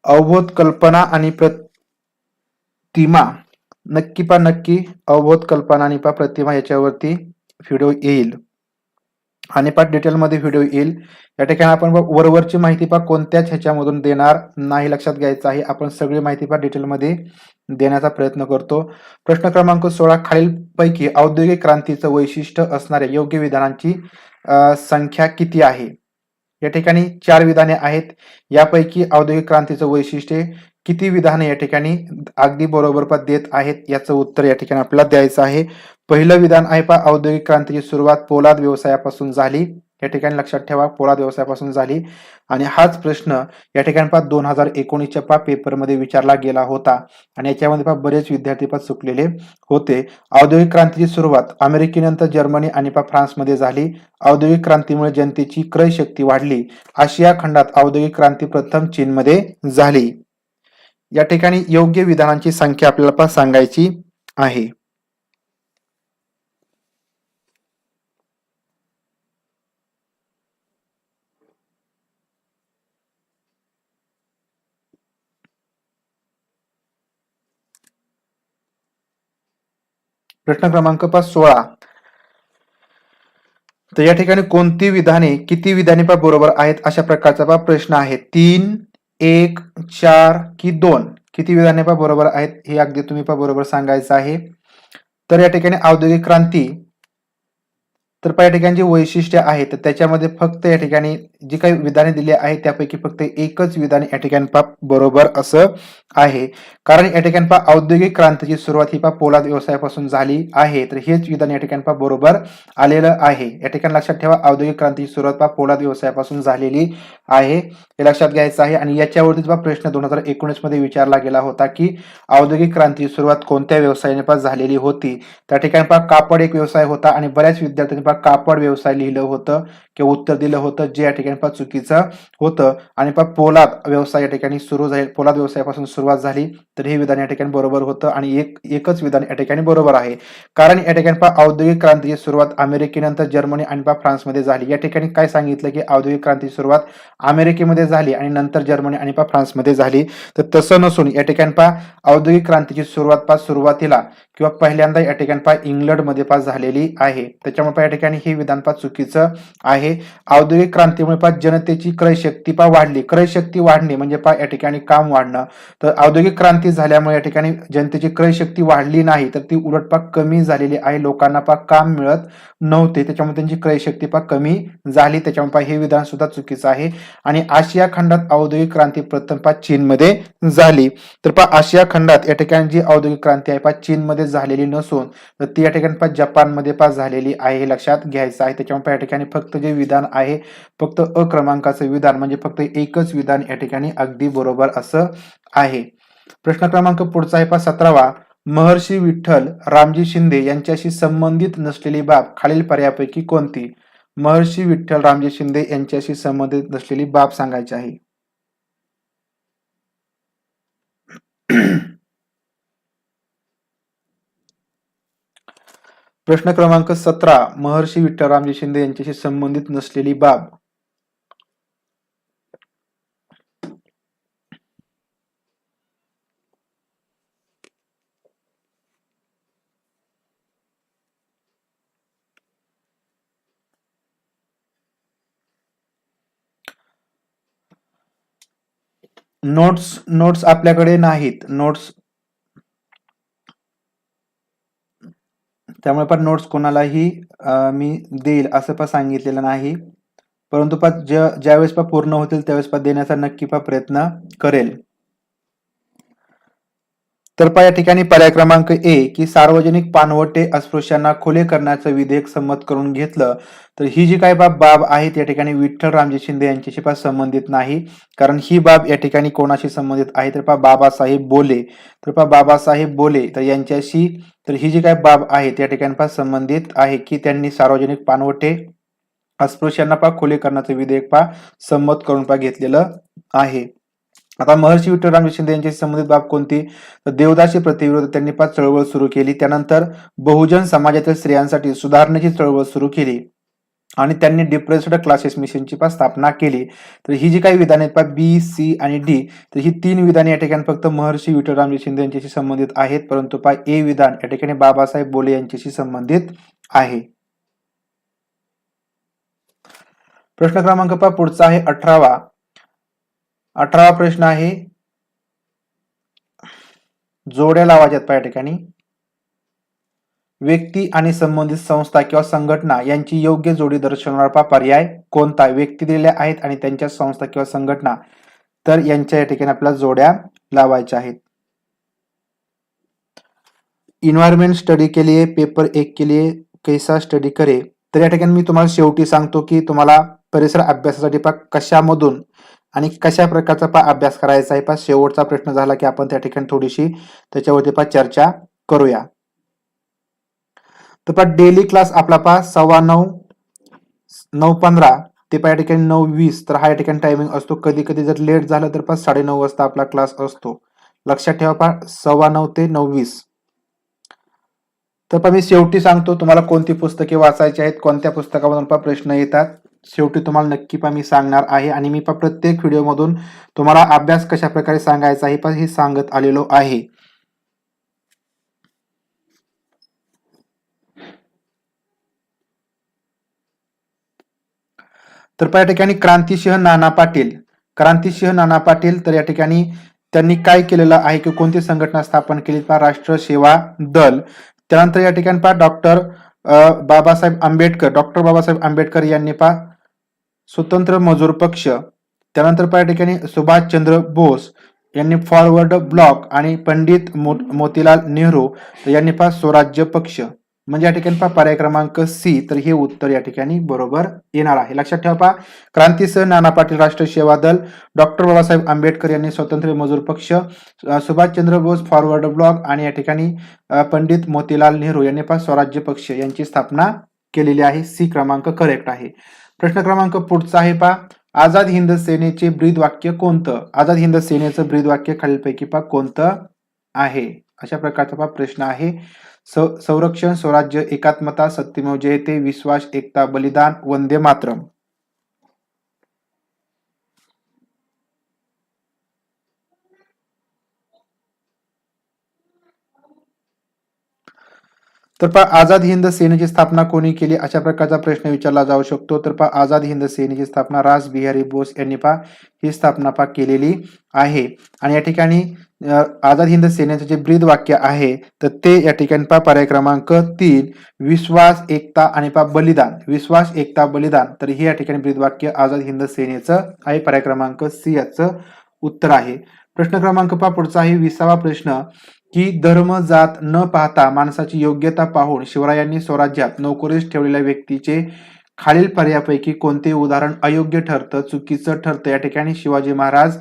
A: अवबोध कल्पना आणि प्रतिमा नक्की पहा नक्की अवबोध कल्पना आणि पहा प्रतिमा याच्यावरती व्हिडिओ येईल आणि पहा डिटेलमध्ये व्हिडिओ येईल. या ठिकाणी आपण वरवरची माहिती पहा कोणत्याच ह्याच्यामधून देणार नाही, लक्षात घ्यायचं आहे. आपण सगळी माहिती पहा डिटेलमध्ये देण्याचा प्रयत्न करतो. प्रश्न क्रमांक 16 खालीलपैकी औद्योगिक क्रांतीचं वैशिष्ट्य असणाऱ्या योग्य विधानांची संख्या किती आहे? या ठिकाणी 4 विधाने आहेत. यापैकी औद्योगिक क्रांतीचं वैशिष्ट्य किती विधाने या ठिकाणी अगदी बरोबर पहा देत आहेत याचं उत्तर या ठिकाणी आपल्याला द्यायचं आहे. पहिलं विधान आहे पहा औद्योगिक क्रांतीची सुरुवात पोलाद व्यवसायापासून झाली. या ठिकाणी लक्षात ठेवा पोलाद व्यवसायापासून झाली आणि हाच प्रश्न या ठिकाणी पहा 2019च्या पहा पेपरमध्ये विचारला गेला होता आणि याच्यामध्ये पहा बरेच विद्यार्थी पहा चुकलेले होते. औद्योगिक क्रांतीची सुरुवात अमेरिकेनंतर जर्मनी आणि पहा फ्रान्समध्ये झाली. औद्योगिक क्रांतीमुळे जनतेची क्रय शक्ती वाढली. आशिया खंडात औद्योगिक क्रांती प्रथम चीनमध्ये झाली. या ठिकाणी योग्य विधानांची संख्या आपल्याला पहा सांगायची आहे. प्रश्न क्रमांक 16 तर या ठिकाणी कोणती विधाने किती विधाने पहा बरोबर आहेत अशा प्रकारचा पहा प्रश्न आहे. 3, 1, 4 की 2 किती विधाने पहा बरोबर आहेत हे अगदी तुम्ही पहा बरोबर सांगायचं आहे. तर या ठिकाणी औद्योगिक क्रांती तर पहा या ठिकाणी जे वैशिष्ट्य आहे तर त्याच्यामध्ये फक्त या ठिकाणी जी काही विधाने दिली आहेत त्यापैकी फक्त एकच विधान या ठिकाणी पहा बरोबर असं आहे. कारण या ठिकाणी पहा औद्योगिक क्रांतीची सुरुवात ही पहा पोलाद व्यवसायापासून झाली आहे तर हेच विधान या ठिकाणी पहा बरोबर आलेलं आहे. या ठिकाणी लक्षात ठेवा औद्योगिक क्रांतीची सुरुवात पहा पोलाद व्यवसायापासून झालेली आहे हे लक्षात घ्यायचं आहे. आणि याच्यावरतीच पहा प्रश्न 2019 मध्ये विचारला गेला होता की औद्योगिक क्रांतीची सुरुवात कोणत्या व्यवसायाने पहा झालेली होती. त्या ठिकाणी पहा कापड एक व्यवसाय होता आणि बऱ्याच विद्यार्थ्यांनी पहा कापड व्यवसाय लिहिलं होतं किंवा उत्तर दिलं होतं जे या ठिकाणी पहा चुकीचं होतं. आणि पहा पोलाद व्यवसाय या ठिकाणी सुरू झाले पोलाद व्यवसायापासून सुरुवात झाली, तर हे विधान या ठिकाणी बरोबर होतं आणि एकच विधान या ठिकाणी बरोबर आहे. कारण या ठिकाणी पहा औद्योगिक क्रांतीची सुरुवात अमेरिकेनंतर जर्मनी आणि फ्रान्समध्ये झाली. या ठिकाणी काय सांगितलं की औद्योगिक क्रांतीची सुरुवात अमेरिकेमध्ये झाली आणि नंतर जर्मनी आणि फ्रान्समध्ये झाली. तर तसं नसून या ठिकाणी पहा औद्योगिक क्रांतीची सुरुवात सुरुवातीला किंवा पहिल्यांदा या ठिकाणी पहा इंग्लंडमध्ये झालेली आहे. त्याच्यामुळे या ठिकाणी हे विधान चुकीचं आहे. औद्योगिक क्रांतीमुळे जनतेची क्रयशक्ती वाढली. क्रयशक्ती वाढणे म्हणजे या ठिकाणी काम वाढणं. तर औद्योगिक क्रांती झाल्यामुळे या ठिकाणी जनतेची क्रयशक्ती वाढली नाही, तर ती उलट कमी झालेली आहे. लोकांना काम मिळत नव्हते, त्याच्यामुळे त्यांची क्रयशक्ती कमी झाली. त्याच्यामुळे हे विधान सुद्धा चुकीचं आहे. आणि आशिया खंडात औद्योगिक क्रांती प्रथम चीनमध्ये झाली. तर आशिया खंडात या ठिकाणी जी औद्योगिक क्रांती आहे चीनमध्ये झालेली नसून तर ती या ठिकाणी जपानमध्ये झालेली आहे. हे लक्षात घ्यायचं आहे. त्याच्यामुळे या ठिकाणी फक्त जे विधान आहे फक्त अ क्रमांकाचं विधान म्हणजे फक्त एकच विधान या ठिकाणी अगदी बरोबर असं आहे. प्रश्न क्रमांक पुढचा आहे 17वा. महर्षी विठ्ठल रामजी शिंदे यांच्याशी संबंधित नसलेली बाब खालील पर्यायापैकी कोणती? महर्षी विठ्ठल रामजी शिंदे यांच्याशी संबंधित नसलेली बाब सांगायची आहे. प्रश्न क्रमांक 17. महर्षी विठ्ठल रामजी शिंदे यांच्याशी संबंधित नसलेली बाब. नोट्स आपल्याकडे नाहीत. त्यामुळे नोट्स कोणालाही मी देईल असं सांगितलेलं नाही. परंतु ज्यावेळेस पूर्ण होतील त्यावेळेस देण्याचा नक्की प्रयत्न करेल. तर या ठिकाणी पर्याय क्रमांक ए की सार्वजनिक पाणवटे अस्पृश्यांना खुले करण्याचं विधेयक संमत करून घेतलं. तर ही जी काही बाब आहे त्या ठिकाणी विठ्ठल रामजी शिंदे यांच्याशी संबंधित नाही. कारण ही बाब या ठिकाणी कोणाशी संबंधित आहे तर बाबासाहेब बोले. तर बाबासाहेब बोले तर यांच्याशी तर ही जी काही बाब आहे त्या ठिकाणी संबंधित आहे की त्यांनी सार्वजनिक पाणवटे अस्पृश्यांना खुले करण्याचं विधेयक संमत करून घेतलेलं आहे. आता महर्षी विठ्ठल रामजी शिंदे यांच्याशी संबंधित बाब कोणती? तर देवदासी प्रथेविरोधात त्यांनी चळवळ सुरू केली. त्यानंतर बहुजन समाजातील स्त्रियांसाठी सुधारणेची चळवळ सुरू केली आणि त्यांनी डिप्रेस्ड क्लासेस मिशनची स्थापना केली. तर ही जी काही विधाने आहेत बी, सी आणि डी तर ही 3 विधाने या ठिकाणी फक्त महर्षी विठ्ठल रामजी शिंदे यांच्याशी संबंधित आहेत. परंतु ए विधान या ठिकाणी बाबासाहेब बोले यांच्याशी संबंधित आहे. प्रश्न क्रमांक पुढचा आहे 18वा. 18वा प्रश्न आहे जोड्या लावायच्यात या ठिकाणी. व्यक्ती आणि संबंधित संस्था किंवा संघटना यांची योग्य जोडी दर्शवणारा पर्याय कोणता? व्यक्ती दिलेल्या आहेत आणि त्यांच्या संस्था किंवा संघटना तर यांच्या या ठिकाणी आपल्याला जोड्या लावायच्या आहेत. इन्वायरमेंट स्टडी के लिए पेपर 1 के लिए कैसा स्टडी करे. तर या ठिकाणी मी तुम्हाला शेवटी सांगतो की तुम्हाला परिसर अभ्यासासाठी कशामधून आणि कशा प्रकारचा अभ्यास करायचा आहे. शेवटचा प्रश्न झाला की आपण त्या ठिकाणी थोडीशी त्याच्यावरती चर्चा करूया. तर डेली क्लास आपला 9:15 9:15 ते या ठिकाणी 9:20 तर हा या ठिकाणी टायमिंग असतो. कधी कधी जर लेट झालं तर 9:30 वाजता आपला क्लास असतो. लक्षात ठेवा 9:15 ते 9:20. तर मी शेवटी सांगतो तुम्हाला कोणती पुस्तके वाचायची आहेत, कोणत्या पुस्तकामधून प्रश्न येतात. शेवटी तुम्हाला नक्की मी सांगणार आहे आणि मी प्रत्येक व्हिडिओ मधून तुम्हाला अभ्यास कशा प्रकारे सांगायचा आहे हे सांगत आलेलो आहे. तर या ठिकाणी क्रांतिसिंह नाना पाटील तर या ठिकाणी त्यांनी काय केलेलं आहे की कोणती संघटना स्थापन केली? राष्ट्र सेवा दल. त्यानंतर या ठिकाणी डॉक्टर बाबासाहेब आंबेडकर यांनी स्वतंत्र मजूर पक्ष. त्यानंतर या ठिकाणी सुभाषचंद्र बोस यांनी फॉरवर्ड ब्लॉक आणि पंडित मोतीलाल नेहरू यांनी स्वराज्य पक्ष. म्हणजे या ठिकाणी पर्याय क्रमांक सी तर हे उत्तर या ठिकाणी बरोबर येणार आहे. लक्षात ठेवा क्रांतिसिंह नाना पाटील राष्ट्रीय सेवा दल, डॉक्टर बाबासाहेब आंबेडकर यांनी स्वतंत्र मजूर पक्ष, सुभाषचंद्र बोस फॉरवर्ड ब्लॉक आणि या ठिकाणी पंडित मोतीलाल नेहरू यांनी स्वराज्य पक्ष यांची स्थापना केलेली आहे. सी क्रमांक करेक्ट आहे. प्रश्न क्रमांक पुढचा आहे आझाद हिंद सेनेचे ब्रीद वाक्य कोणतं? आझाद हिंद सेनेचं ब्रीद वाक्य खालीलपैकी पहा कोणतं आहे? अशा प्रकारचा पहा प्रश्न आहे. संरक्षण, स्वराज्य, एकात्मता, सत्यमेव जयते, विश्वास, एकता, बलिदान, वंदे मातरम. तर पहा आझाद हिंद सेनेची स्थापना कोणी केली? अशा प्रकारचा प्रश्न विचारला जाऊ शकतो. तर पहा आझाद हिंद सेनेची स्थापना रास बिहारी बोस यांनी पहा ही स्थापना पहा केलेली आहे. आणि या ठिकाणी आझाद हिंद सेनेचे जे ब्रीद वाक्य आहे तर ते या ठिकाणी पहा पर्याय क्रमांक 3 विश्वास, एकता आणि पहा बलिदान. विश्वास, एकता, बलिदान. तर हे या ठिकाणी ब्रीद वाक्य आझाद हिंद सेनेचं आहे. पर्याय क्रमांक सी याचं उत्तर आहे. प्रश्न क्रमांक पहा पुढचा आहे 20वा प्रश्न की धर्म जात न पाहता माणसाची योग्यता पाहून शिवरायांनी स्वराज्यात नोकरीस ठेवलेल्या व्यक्तीचे खालील पर्यायापैकी कोणते उदाहरण अयोग्य ठरतं, चुकीचं ठरतं? या ठिकाणी शिवाजी महाराज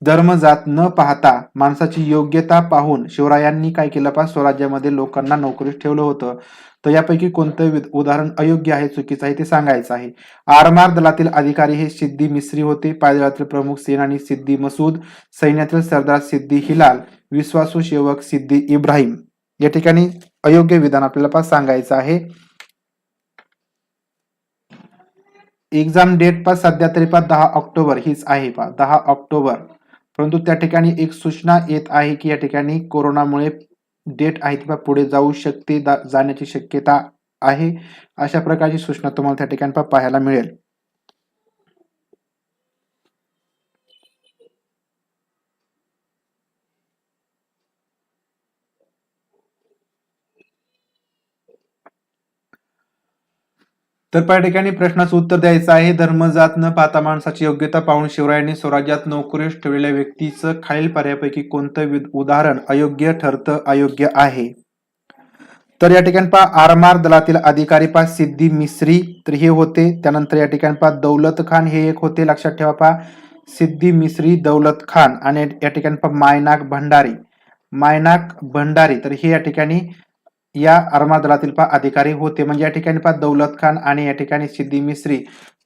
A: धर्म जात न पाहता माणसाची योग्यता पाहून शिवरायांनी काय केलं पहा स्वराज्यामध्ये लोकांना नोकरीस ठेवलं होतं. तर यापैकी कोणतं उदाहरण अयोग्य आहे, चुकीचं आहे ते सांगायचं आहे. आरमार दलातील अधिकारी हे सिद्दी मिस्री होते. पायदळातील प्रमुख सेनानी सिद्दी मसूद, सैन्यातील सरदार सिद्दी हिलाल, विश्वासू सेवक सिद्दी इब्राहिम. या ठिकाणी अयोग्य विधान आपल्याला पहा सांगायचं आहे. एक्झाम डेट पहा सध्या तरी पहा 10 ऑक्टोबर हीच आहे पहा 10 ऑक्टोबर. परंतु त्या ठिकाणी एक सूचना येत आहे की या ठिकाणी कोरोनामुळे डेट आहे ती पुढे जाऊ शकते, जाण्याची शक्यता आहे. अशा प्रकारची सूचना तुम्हाला त्या ठिकाणी पाहायला मिळेल. तर त्या ठिकाणी प्रश्नाचं उत्तर द्यायचं आहे. धर्म जात न पाहता माणसाची योग्यता पाहून शिवरायांनी स्वराज्यात नोकरीस ठेवलेल्या व्यक्तीचं खालील पर्यायापैकी कोणतं उदाहरण अयोग्य ठरतं, अयोग्य आहे? तर या ठिकाणी पहा आरमार दलातील अधिकारी पहा सिद्दी मिस्री तर हे होते. त्यानंतर या ठिकाणी पहा दौलत खान हे एक होते. लक्षात ठेवा पहा सिद्दी मिस्री, दौलत खान आणि या ठिकाणी पहा मायनाक भंडारी तर हे या ठिकाणी या आरमार दलातील पहा अधिकारी होते. म्हणजे या ठिकाणी पहा दौलत खान आणि या ठिकाणी सिद्दी मिस्री.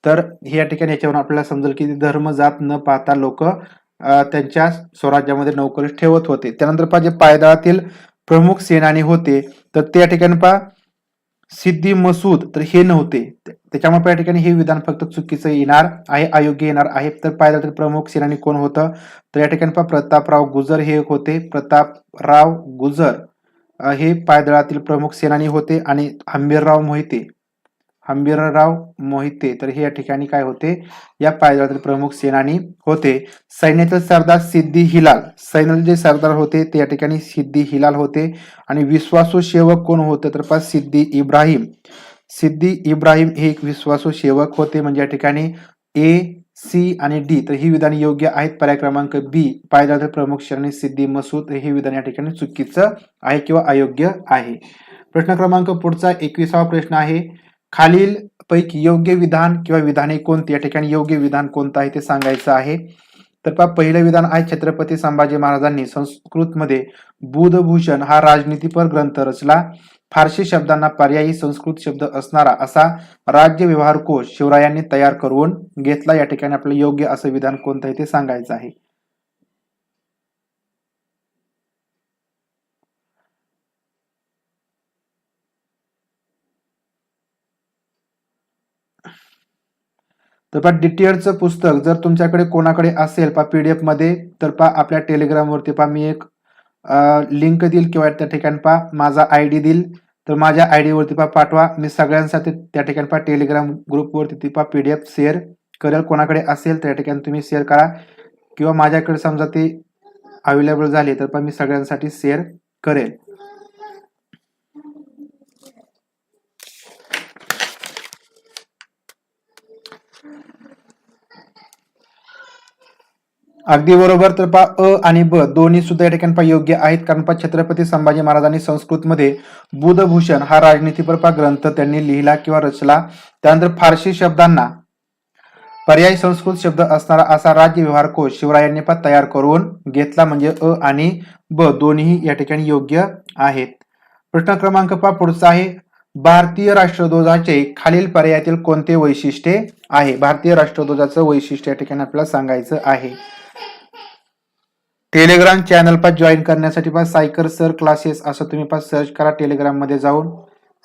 A: तर हे या ठिकाणी याच्यावरून आपल्याला समजेल की धर्म जात न पाहता लोक त्यांच्या स्वराज्यामध्ये नोकरीस ठेवत होते. त्यानंतर पहा जे पायदळातील प्रमुख सेनानी होते तर त्या ठिकाणी पहा सिद्दी मसूद तर हे नव्हते. त्याच्यामुळे या ठिकाणी हे विधान फक्त चुकीचं येणार आहे, अयोग्य येणार आहे. तर पायदळातील प्रमुख सेनानी कोण होतं? तर या ठिकाणी पहा प्रतापराव गुजर हे एक होते. प्रतापराव गुजर हे पायदळातील प्रमुख सेनानी होते. आणि हंबीरराव मोहिते तर हे या ठिकाणी काय होते? या पायदळातील प्रमुख सेनानी होते. सैन्यातील सरदार सिद्दी हिलाल, सैन्यातील जे सरदार होते ते या ठिकाणी सिद्दी हिलाल होते. आणि विश्वासू सेवक कोण होते? तर पहा सिद्दी इब्राहिम हे एक विश्वासू सेवक होते. म्हणजे या ठिकाणी ए, सी आणि डी तर ही विधाने योग्य आहेत. पर्याय क्रमांक बी पायदळातील प्रमुख सेनानी सिद्दी मसूद हे विधान या ठिकाणी चुकीचं आहे किंवा अयोग्य आहे. प्रश्न क्रमांक पुढचा 21वा प्रश्न आहे. खालील पैकी योग्य विधान किंवा विधाने कोणती? या ठिकाणी योग्य विधान कोणतं आहे ते सांगायचं आहे. तर पहा पहिलं विधान आहे छत्रपती संभाजी महाराजांनी संस्कृतमध्ये बुधभूषण हा राजनीतीपर ग्रंथ रचला. फारसी शब्दांना पर्यायी संस्कृत शब्द असणारा असा राज्य व्यवहार कोश शिवरायांनी तयार करून घेतला. या ठिकाणी आपल्याला योग्य असं विधान कोणतं आहे ते सांगायचं आहे. तर पहा डीटीएडचं पुस्तक जर तुमच्याकडे कोणाकडे असेल पहा पीडीएफ मध्ये तर पहा आपल्या टेलिग्राम वरती पहा मी एक लिंक देईल किंवा त्या ठिकाणी पहा माझा आयडी देईल. तर माझ्या आयडी वरती पहा पाठवा. मी सगळ्यांसाठी त्या ठिकाणी पहा टेलिग्राम ग्रुप वरती पहा पीडीएफ शेअर करेल. कोणाकडे असेल तर या ठिकाणी तुम्ही शेअर करा किंवा माझ्याकडे समजा ते अवेलेबल झाले तर पहा मी सगळ्यांसाठी शेअर करेल. अगदी बरोबर. तर पहा अ आणि ब दोन्ही सुद्धा या ठिकाणी पहा योग्य आहेत. कारण पहा छत्रपती संभाजी महाराजांनी संस्कृतमध्ये बुधभूषण हा राजनीतीपर पहा ग्रंथ त्यांनी लिहिला किंवा रचला. त्यानंतर फारसी शब्दांना पर्यायी संस्कृत शब्द असणारा असा राज्य व्यवहार कोश शिवरायांनी पहा तयार करून घेतला. म्हणजे अ आणि ब दोन्ही या ठिकाणी योग्य आहेत. प्रश्न क्रमांक पहा पुढचा आहे. भारतीय राष्ट्रध्वजाचे खालील पर्यायातील कोणते वैशिष्ट्य आहे? भारतीय राष्ट्रध्वजाचं वैशिष्ट्य या ठिकाणी आपल्याला सांगायचं आहे. टेलिग्राम चॅनल पर जॉईन करण्यासाठी पहा सायकर सर क्लासेस असं तुम्ही पहा सर्च करा टेलिग्राम मध्ये जाऊन,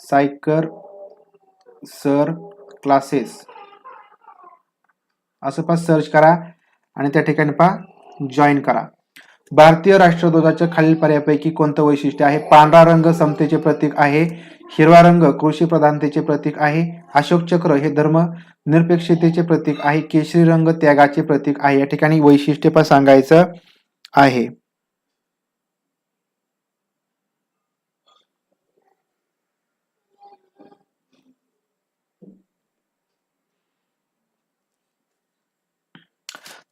A: सायकर सर क्लासेस असं पहा सर्च करा आणि त्या ठिकाणी पहा जॉईन करा. भारतीय राष्ट्रध्वजाच्या खालील पर्यायापैकी कोणतं वैशिष्ट्य आहे? पांढरा रंग समतेचे प्रतीक आहे, हिरवा रंग कृषी प्रधानतेचे प्रतीक आहे, अशोक चक्र हे धर्म निरपेक्षतेचे प्रतीक आहे, केशरी रंग त्यागाचे प्रतीक आहे. या ठिकाणी वैशिष्ट्य पण सांगायचं आहे.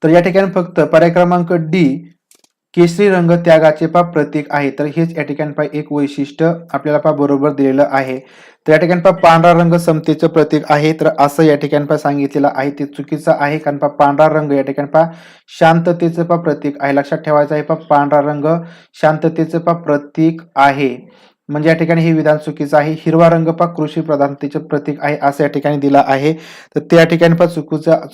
A: तर या ठिकाणी फक्त पर्याय क्रमांक डी केशरी रंग त्यागाचे प्रतीक आहे. तर हेच या ठिकाणी एक वैशिष्ट्य आपल्याला बरोबर दिलेलं आहे. तर या ठिकाणी पांढरा रंग समतेचं प्रतीक आहे, तर असं या ठिकाणी सांगितलेलं आहे ते चुकीचं आहे. कारण पांढरा रंग या ठिकाणी शांततेचं प्रतीक आहे. लक्षात ठेवायचं आहे पांढरा रंग शांततेचं प्रतीक आहे, म्हणजे या ठिकाणी हे विधान चुकीचं आहे. हिरवा रंग कृषी प्रधानतेचे प्रतीक आहे असं या ठिकाणी दिला आहे, तर त्या ठिकाणी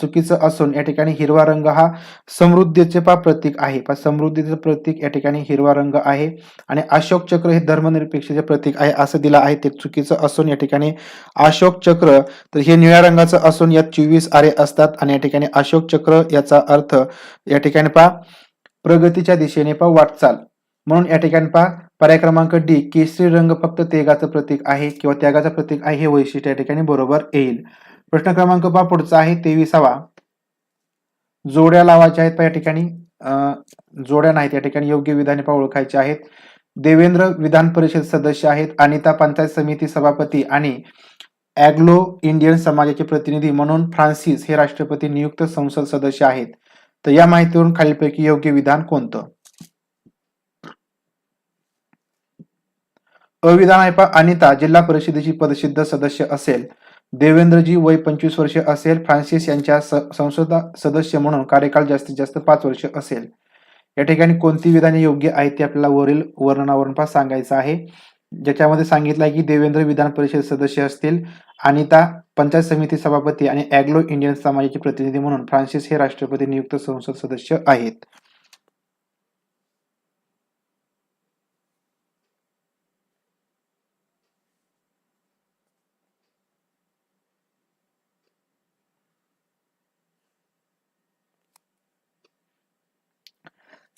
A: चुकीचं असून या ठिकाणी हिरवा रंग हा समृद्धीचे प्रतीक आहे. समृद्धीचं प्रतीक या ठिकाणी हिरवा रंग आहे आणि अशोक चक्र हे धर्मनिरपेक्षतेचे प्रतीक आहे असं दिलं आहे, ते चुकीचं असून या ठिकाणी अशोक चक्र तर हे निळ्या रंगाचं असून यात 24 आरे असतात आणि या ठिकाणी अशोक चक्र याचा अर्थ या ठिकाणी प्रगतीच्या दिशेने वाटचाल, म्हणून या ठिकाणी पर्याय क्रमांक डी केशरी रंग फक्त त्यागाचं प्रतीक आहे किंवा त्यागाचं प्रतीक आहे हे वैशिष्ट्य या ठिकाणी बरोबर येईल. प्रश्न क्रमांक पुढचा आहे 23वा. जोड्या लावायच्या आहेत या ठिकाणी जोड्या नाहीत, या ठिकाणी योग्य विधाने ओळखायची आहेत. देवेंद्र विधान परिषद सदस्य आहेत, अनिता पंचायत समिती सभापती आणि अँग्लो इंडियन समाजाचे प्रतिनिधी म्हणून फ्रान्सिस हे राष्ट्रपती नियुक्त संसद सदस्य आहेत. तर या माहितीवरून खालीलपैकी योग्य विधान कोणतं? अविधान आहे अनिता जिल्हा परिषदेची पदसिद्ध सदस्य असेल, देवेंद्रजी वय 25 वर्ष असेल, फ्रान्सिस यांच्या संसद सदस्य म्हणून कार्यकाल जास्तीत जास्त 5 वर्ष असेल. या ठिकाणी कोणती विधाने योग्य आहेत ते आपल्याला वरील वर्णनावरून सांगायचं आहे. ज्याच्यामध्ये सांगितलं आहे की देवेंद्र विधान परिषद सदस्य असतील, अनिता पंचायत समिती सभापती आणि अँग्लो इंडियन समाजाचे प्रतिनिधी म्हणून फ्रान्सिस हे राष्ट्रपती नियुक्त संसद सदस्य आहेत.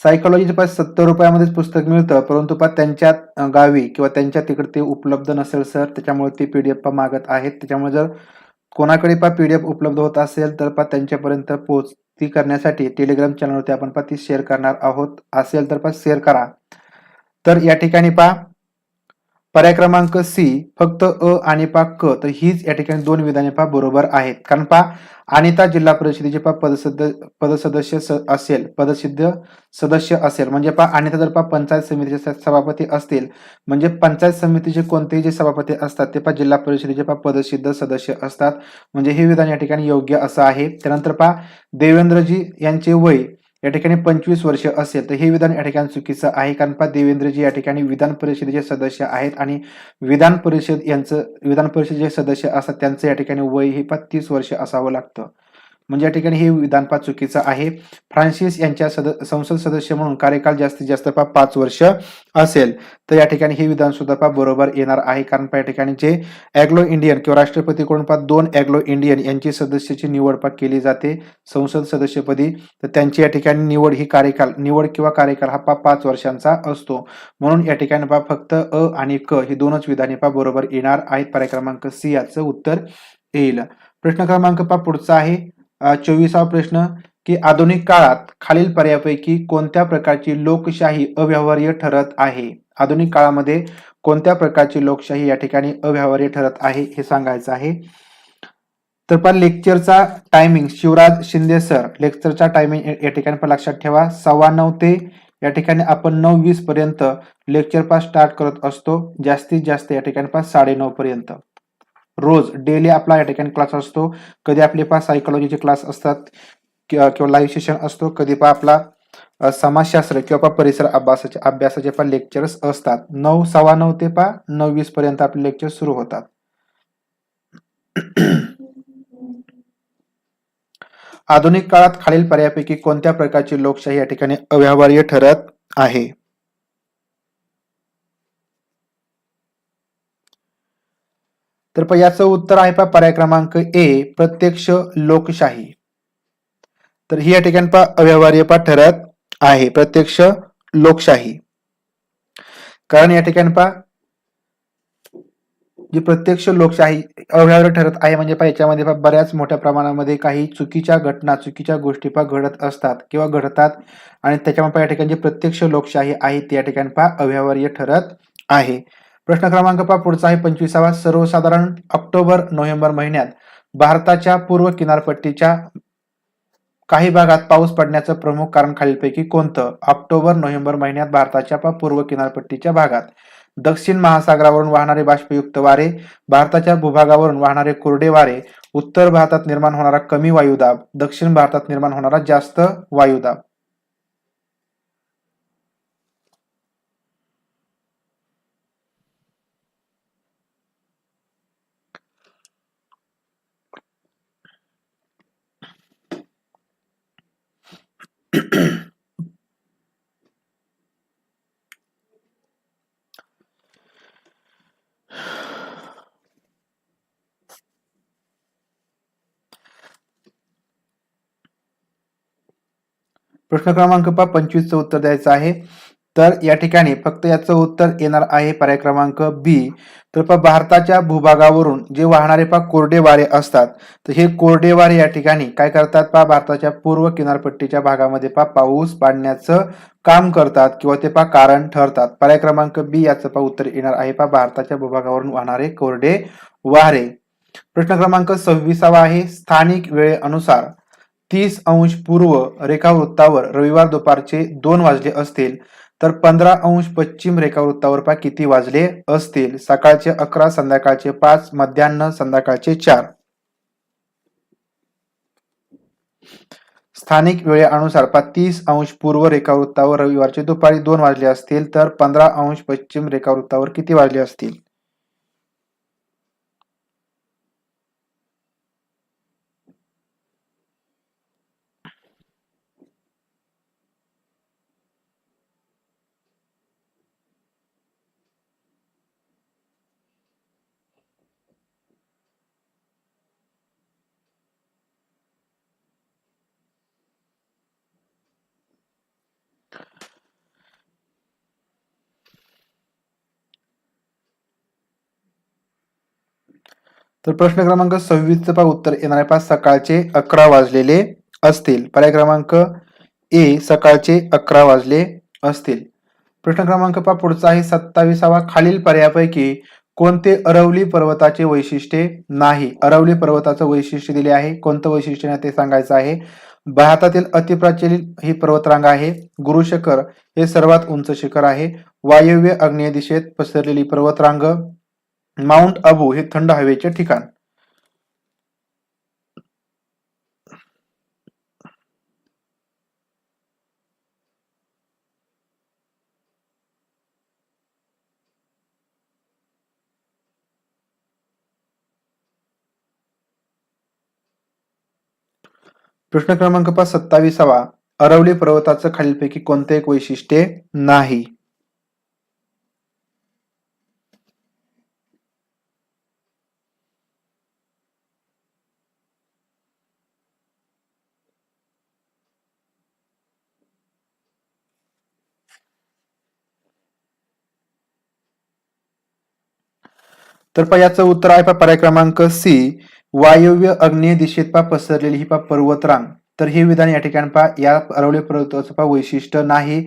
A: सायकोलॉजीचं 70 रुपयामध्येच पुस्तक मिळतं, परंतु त्यांच्या गावी किंवा त्यांच्या तिकडे ते उपलब्ध नसेल सर, त्याच्यामुळे ते पीडीएफ मागत आहेत. त्याच्यामुळे जर कोणाकडे पीडीएफ उपलब्ध होत असेल तर त्यांच्यापर्यंत पोहोचती करण्यासाठी टेलिग्राम चॅनलवरती आपण ती शेअर करणार आहोत. असेल तर शेअर करा. तर या ठिकाणी पर्याय क्रमांक सी फक्त अ आणि क, तर हीच या ठिकाणी दोन विधाने बरोबर आहेत. कारण अनिता जिल्हा परिषदेचे पदसदस्य असेल, पदसिद्ध सदस्य असेल, म्हणजे अनिता जर पंचायत समितीचे सभापती असतील, म्हणजे पंचायत समितीचे कोणतेही जे सभापती असतात ते जिल्हा परिषदेचे पदसिद्ध सदस्य असतात, म्हणजे हे विधान या ठिकाणी योग्य असं आहे. त्यानंतर देवेंद्रजी यांचे वय या ठिकाणी 25 वर्ष असेल, तर हे विधान या ठिकाणी चुकीचं आहे. कारण देवेंद्रजी या ठिकाणी विधान परिषदेचे सदस्य आहेत आणि विधान परिषदेचे सदस्य असतात त्यांचं या ठिकाणी वय हे 30 वर्ष असावं लागतं, म्हणजे या ठिकाणी हे विधान चुकीचं आहे. फ्रान्सिस यांच्या संसद सदस्य म्हणून कार्यकाल जास्तीत जास्त 5 वर्ष असेल, तर या ठिकाणी हे विधान सुद्धा बरोबर येणार आहे. कारण या ठिकाणी जे अँग्लो इंडियन किंवा राष्ट्रपतीकडून 2 अँग्लो इंडियन यांची सदस्याची निवड केली जाते संसद सदस्यपदी, तर त्यांची या ठिकाणी निवड किंवा कार्यकाल हा 5 वर्षांचा असतो. म्हणून या ठिकाणी फक्त अ आणि क ही दोनच विधाने बरोबर येणार आहेत. पर्याय क्रमांक सी याचं उत्तर येईल. प्रश्न क्रमांक पुढचा आहे 24वा प्रश्न की आधुनिक काळात खालील पर्यायापैकी कोणत्या प्रकारची लोकशाही अव्यवहार्य ठरत आहे? आधुनिक काळामध्ये कोणत्या प्रकारची लोकशाही या ठिकाणी अव्यवहार्य ठरत आहे हे सांगायचं आहे. तर लेक्चरचा टायमिंग शिवराज शिंदे सर, लेक्चरचा टायमिंग या ठिकाणी लक्षात ठेवा 9:15 ते या ठिकाणी आपण 9:20 पर्यंत लेक्चर स्टार्ट करत असतो. जास्तीत जास्त या ठिकाणी 9:30 पर्यंत रोज डेली आपला या ठिकाणी क्लास असतो. कधी आपले सायकोलॉजीचे क्लास असतात किंवा लाईव्ह सेशन असतो, कधी आपला समाजशास्त्र किंवा परिसर अभ्यासाचे लेक्चर्स असतात. 9:15 ते 9:20 पर्यंत आपले लेक्चर सुरू होतात. आधुनिक काळात खालील पर्यायापैकी कोणत्या प्रकारची लोकशाही या ठिकाणी अव्यवहार्य ठरत आहे? तर याचं उत्तर आहे पर्याय क्रमांक ए, प्रत्यक्ष लोकशाही. तर ही या ठिकाणी अव्यवहार्य ठरत आहे, प्रत्यक्ष लोकशाही. कारण या ठिकाणी जी प्रत्यक्ष लोकशाही अव्यवहार्य ठरत आहे म्हणजे याच्यामध्ये बऱ्याच मोठ्या प्रमाणामध्ये काही चुकीच्या घटना, चुकीच्या गोष्टी घडत असतात किंवा घडतात आणि त्याच्यामुळे या ठिकाणी जी प्रत्यक्ष लोकशाही आहे ती या ठिकाणी अव्यवहार्य ठरत आहे. प्रश्न क्रमांक पुढचा आहे 25वा. सर्वसाधारण ऑक्टोबर नोव्हेंबर महिन्यात भारताच्या पूर्व किनारपट्टीच्या काही भागात पाऊस पडण्याचं प्रमुख कारण खालीलपैकी कोणतं? ऑक्टोबर नोव्हेंबर महिन्यात भारताच्या पूर्व किनारपट्टीच्या भागात दक्षिण महासागरावरून वाहणारे बाष्पयुक्त वारे, भारताच्या भूभागावरून वाहणारे कोरडे वारे, उत्तर भारतात निर्माण होणारा कमी वायुदाब, दक्षिण भारतात निर्माण होणारा जास्त वायुदाब. प्रश्न क्रमांक 25चं उत्तर द्यायचं आहे. तर या ठिकाणी फक्त याचं उत्तर येणार आहे पर्याय क्रमांक बी. तर भारताच्या भूभागावरून जे वाहणारे कोरडे वारे असतात तर हे कोरडे वारे या ठिकाणी काय करतात भारताच्या पूर्व किनारपट्टीच्या भागामध्ये पाऊस पाडण्याचं काम करतात किंवा ते कारण ठरतात. पर्याय क्रमांक बी याचं उत्तर येणार आहे भारताच्या भूभागावरून वाहणारे कोरडे वारे. प्रश्न क्रमांक 26वा आहे. स्थानिक वेळेनुसार 30 अंश पूर्व रेखावृत्तावर रविवार दुपारचे 2 वाजले असतील तर 15 अंश पश्चिम रेखावृत्तावर किती वाजले असतील? सकाळचे 11, संध्याकाळचे 5, मध्यान्ह संध्याकाळचे 4. स्थानिक वेळेनुसार 30 अंश पूर्व रेखावृत्तावर रविवारचे दुपारी 2 वाजले असतील तर 15 अंश पश्चिम रेखावृत्तावर किती वाजले असतील? तर प्रश्न क्रमांक 26चं उत्तर येणार आहे सकाळचे 11 वाजलेले असतील. पर्याय क्रमांक ए, सकाळचे 11 वाजले असतील. प्रश्न क्रमांक पुढचा आहे 27वा. खालील पर्यायापैकी कोणते अरवली पर्वताचे वैशिष्ट्य नाही? अरवली पर्वताचं वैशिष्ट्य दिले आहे, कोणतं वैशिष्ट्य नाही ते सांगायचं आहे. भारतातील अतिप्राचीन ही पर्वतरांग आहे. गुरु शिखर हे सर्वात उंच शिखर आहे. वायव्य आग्नेय दिशेत पसरलेली पर्वतरांग. माउंट अबू हे थंड हवेचे ठिकाण. प्रश्न क्रमांक 27वा. अरवली पर्वताचं खालीलपैकी कोणते एक वैशिष्ट्य नाही? तर याचं उत्तर आहे पर्याय क्रमांक सी. वायव्य आग्नेय दिशेत पसरलेली ही पर्वतरांग. तर हे विधान या ठिकाणी या अरवली पर्वताचं वैशिष्ट्य नाही.